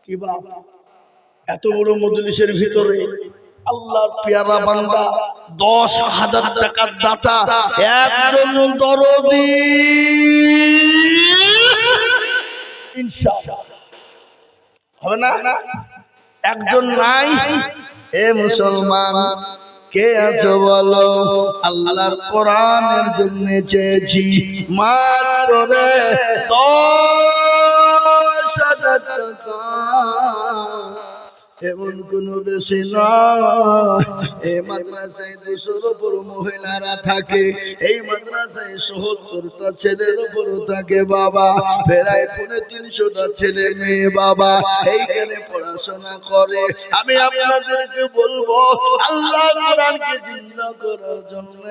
কি বাবা, এত বড় মজলিসের ভিতরে আল্লাহর পেয়ারা বান্দা 10,000 টাকার দাতা একজন দরদি, ইনশাআল্লাহ হবে না? একজন নাই। এ মুসলমান কে আছো বলো, আল্লাহর কোরআনের জন্য চেয়েছি মাত্র 10,000 টাকা। এমন কোনো বেশি নয়। এই মাদ্রাসায় 200-র উপর মহিলারা থাকে, এই মাদ্রাসায় 70টা ছেলের উপর থাকে বাবা, প্রায় 350টা ছেলে মেয়ে বাবা এইখানে পড়াশোনা করে। আমি আপনাদেরকে বলবো আল্লাহ কোরআনকে জিন্দা করার জন্য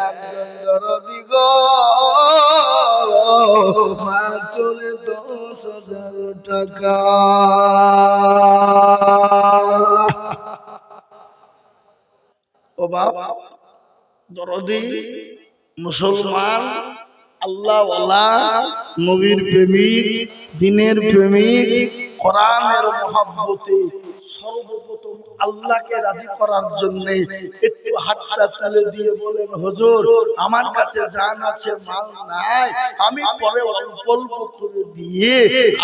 একজন দরদি গো মাত্র 10,000 টাকা। ও বাবা দরদি মুসলমান, আল্লাহওয়ালা, নবীর প্রেমিক, দ্বীনের প্রেমিক, কোরআনের মহব্বতে সর্বপ্রথম আল্লাহকে রাজি করার জন্য একটু হাতটা তুলে দিয়ে বলেন হুজুর আমার কাছে জান আছে মাল নাই, আমি পরে অল্প অল্প করে দিয়ে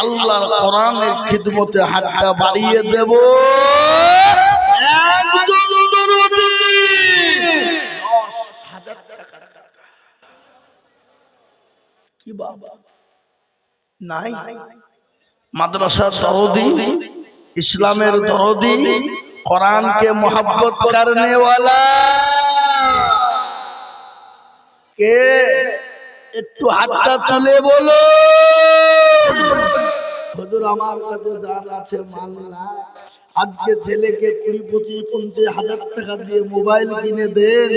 আল্লাহর কোরআনের খিদমতে হাতটা বাড়িয়ে দেব। একজন দরদি 10,000 টাকা কি বাবা নাই? মাদ্রাসার দরদি, ইসলামের দরদি, কোরআনকে मोहब्बत करने वाला কে একটু হাতটা তুলে বলো হুজুর আমার কাছে জান আছে মাল নাই। আজকে ছেলেকে 20-25-50,000 টাকা দিয়ে মোবাইল কিনে দেন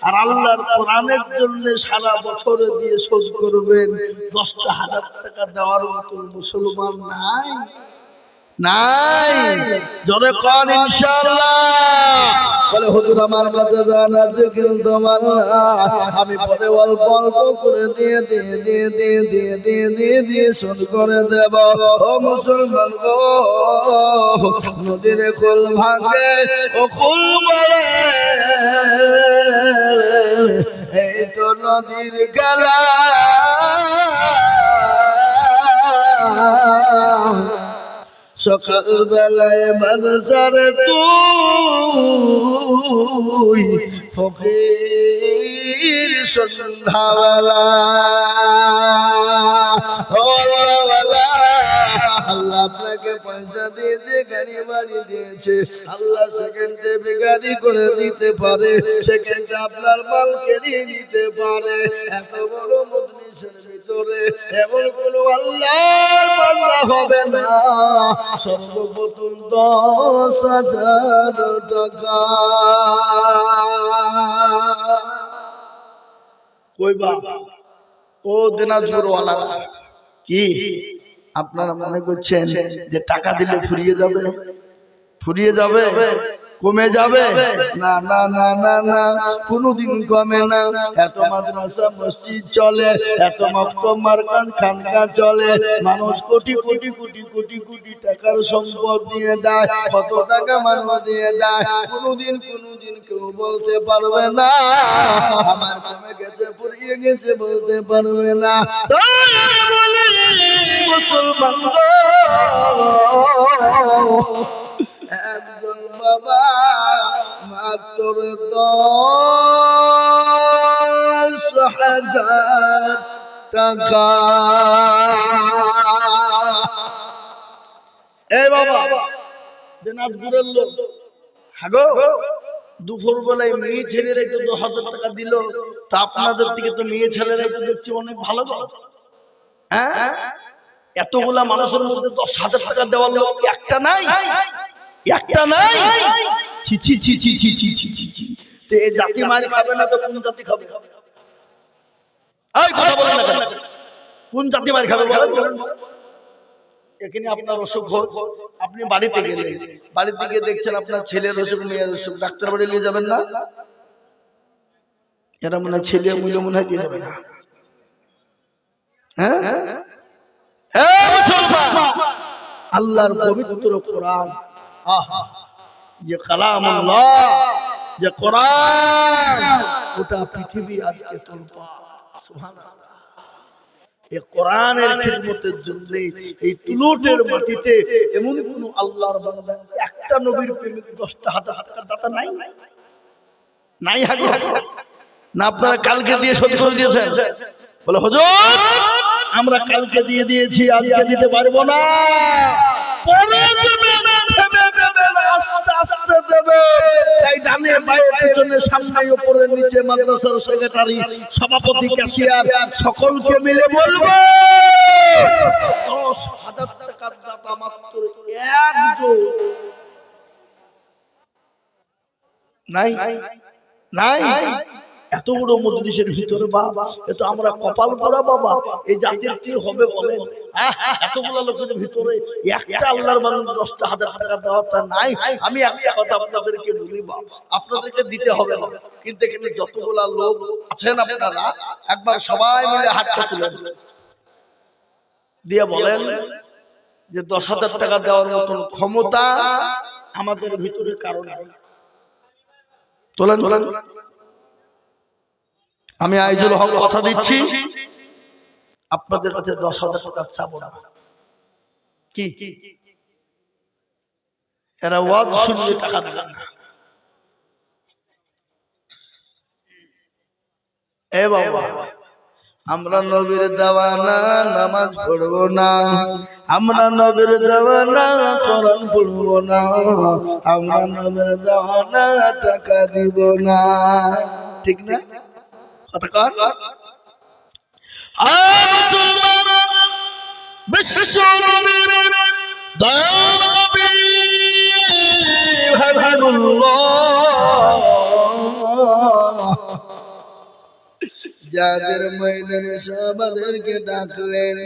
আর আল্লাহর কোরআনের জন্য সারা বছর দিয়ে শোধ করবেন, 10,000 টাকা দেওয়ার মতো মুসলমান নাই? নাই? জোরে কোন ইনশাআল্লাহ। বলে হুজুর আমার কাছে জান আছে কিন্তু আমার আমি পরে অল্প অল্প করে দিয়ে শোধ করে দেব। ও মুসলমান গো নদীর কুল ভাঙে ও কুল বলে এই তো নদীর খেলা। সকাল বেলায় মানসারে তুই ফকির সন্ধ্যাবেলা আল্লাহ আপনাকে পয়সা দিয়েছে, গাড়ি বাড়ি দিয়েছে, আল্লাহ সেকেন্ডে বেগাড়ি করে দিতে পারে, সেকেন্ডে আপনার মাল কেড়ে নিতে পারে। এত বড় মজলিসের ভিতরে এমন কোন আল্লাহর বান্দা হবে না সর্বপ্রথম 10,000 টাকা কইবা। ও দিনাজপুর ওয়ালা কি আপনারা মনে করছেন যে টাকা দিলে ফুরিয়ে যাবে? ফুরিয়ে যাবে? কমে যাবে? না না না না না, কোনদিন কমে না। এত মাদ্রাসা মসজিদ চলে, এত মক্তব মারকাজ খানকা চলে, মানুষ কোটি কোটি কোটি কোটি কোটি টাকার সম্পদ দিয়ে দেয়, কত টাকা মানুষ দিয়ে দেয়, কোনদিন কেউ বলতে পারবে না আমার কমে গেছে ফুরিয়ে গেছে, বলতে পারবে না। মুসলমান একজন বাবা মাত্র 10,000 টাকা। এই বাবা দিনাজপুরের লোক হাগো দুপুর বেলায় মেয়ে ছেলেরাই তো 10,000 টাকা দিল, তা আপনাদের থেকে তো মেয়ে ছেলেরাই তো দেখছি অনেক ভালো। হ্যাঁ এতগুলা মানুষের মধ্যে 10,000 টাকা দেওয়ার লোক একটা নাই? একটা নাই? ছি ছি ছি ছি ছি ছি ছি ছি ছি। তো এই জাতি মার খাবে না তো কোন জাতি খাবে? এই কথা বলেন না কেন? কোন জাতি মার খাবে বলেন? এখানে আপনার অসুখ হোক, আপনি বাড়িতে গেলেন, বাড়িতে গিয়ে দেখছেন আপনার ছেলের অসুখ মেয়ের অসুখ, ডাক্তার বাড়ি নিয়ে যাবেন না? এরা মনে হয় ছেলে মূল্য মনে হয় নিয়ে যাবে না। হ্যাঁ আল্লাহর পবিত্র কোরআন, যে কালামুল্লাহ, যে কোরআন, গোটা পৃথিবী আজকে তোলপাড়। সুবহানাল্লাহ। এই কোরআনের খিদমতের জন্য এই তুলুটের মাটিতে এমন কোন আল্লাহর বান্দা, একটা নবীর প্রেমিক 10,000 টাকা দাতা নাই? নাই হাগো না? আপনারা কালকে দিয়ে শোধ করে দিয়েছেন? বলে হুজুর আমরা কালকে দিয়ে দিয়েছি, আজকে দিতে পারবো না। পরে দেবেন, থেমে দেবেন, আস্তে আস্তে দেবেন। তাই ডানে বাঁয়ে পিছনে সামনে উপরে নিচে মাদ্রাসার সেক্রেটারি, সভাপতি, ক্যাশিয়ার সকলকে মিলে বলবো 10,000 টাকার দাতা মাত্র একজন নাই নাই। এত বড় মজলিসের ভিতরে বাবা, এত আমরা কপাল পোড়া বাবা। এই জাতির কি হবে বলেন? এতগুলো লোকের ভিতরে একটা আল্লাহর বান্দা 10,000 টাকা দেওয়া তা নাই। আমি একটা কথা আপনাদেরকে বলি, আপনাদেরকে দিতে হবে না, কিন্তু এখানে যতগুলা লোক আছেন আপনারা একবার সবাই মিলে হাতটা তুলেন, দিয়ে বলেন যে 10,000 টাকা দেওয়ার মতন ক্ষমতা আমাদের ভিতরে কারো নাই। তোলেন তোলেন। আমি আইজুল হক কথা দিচ্ছি, আপনাদের কাছে 10,000 টাকা চাবো না। কি এরা ওয়াজ শুনলে টাকা দেবেন না? এ বাবা, আমরা নবীর দেওয়ানা নামাজ পড়বো না, আমরা নবীর দেওয়ানা কোরআন পড়বো না, আমরা নবীর দেওয়ানা টাকা দিব না। ঠিক না কথা কর? বিশ্ব নবীর দয়ানবী হাবিবুল্লাহ যাদের ময়দানে সাহাবাদেরকে ডাকলেন,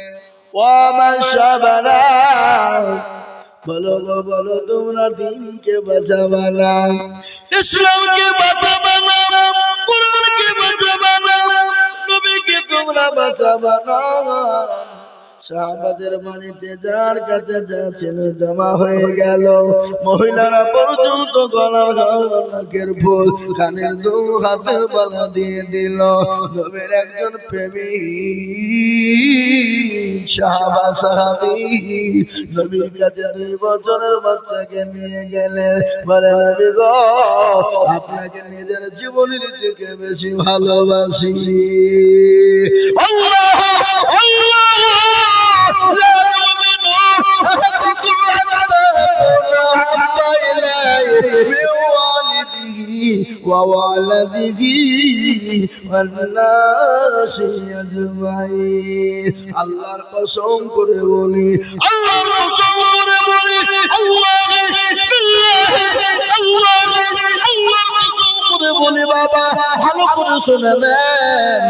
ও আমার সাহাবারা, বলো বলো তোমরা দিনকে বাঁচাবা না, ইসলামকে বাঁচাবা না, কোরআনকে বাঁচাবা না, নবীকে তোমরা বাঁচাবা না। সাহাবাদের বাড়িতে যার কাছে যা ছিল জমা হয়ে গেল। মহিলারা পর্যন্ত গলার নাকের ফুল, কানের দুল, হাতের বালা দিয়ে দিল। নবীর একজন প্রেমিক সাহাবা সাহাবী নবীর কাছে 2 বছরের বাচ্চাকে নিয়ে গেলেন, বলে নবী গো, আপনাকে নিজের জীবনের থেকে বেশি ভালোবাসি। আল্লাহ আল্লাহ আল্লাহর কসম করে বলি, আল্লাহর কসম করে বলি, বলি বাবা, ভালো করে শুনে নেন,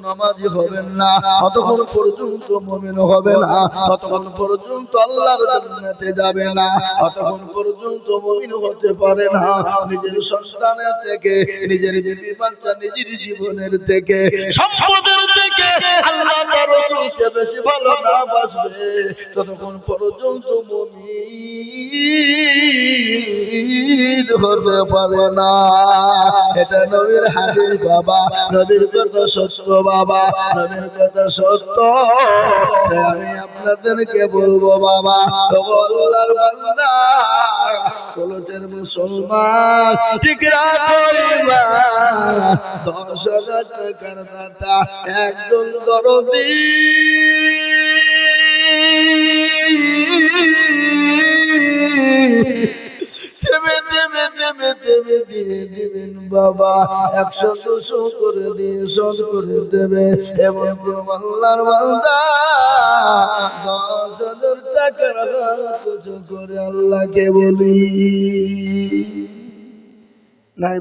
নামাজি হবেন না, ততক্ষণ পর্যন্ত মুমিন হবে না, ততক্ষণ পর্যন্ত আল্লাহর জান্নাতে যাবে না, ততক্ষণ পর্যন্ত মুমিন হতে পারে না। নিজের সন্তানের থেকে, নিজের বিবি বাচ্চা, নিজের জীবনের থেকে, সম্পদের থেকে আল্লাহ তার রাসূলকে বেশি ভালো না বাসবে, ততক্ষণ পর্যন্ত মুমিন হতে পারে না। এটা নবীর হাদিস বাবা, নবীর কথা সত্য বাবা, নবীর কথা সত্য। আমি আপনাদেরকে বলবো বাবা, আল্লাহর বান্দা, কলটের মুসলমান, ঠিক রাখবা 10,000 টাকার দাতা একজন দরদি দিয়ে দিবেন বাবা, 100-200 করে দিয়ে শোধ করে দেবে। এমন কোন আল্লাহর বান্দা 10,000 টাকার হাত করে আল্লাহকে বলি নাই।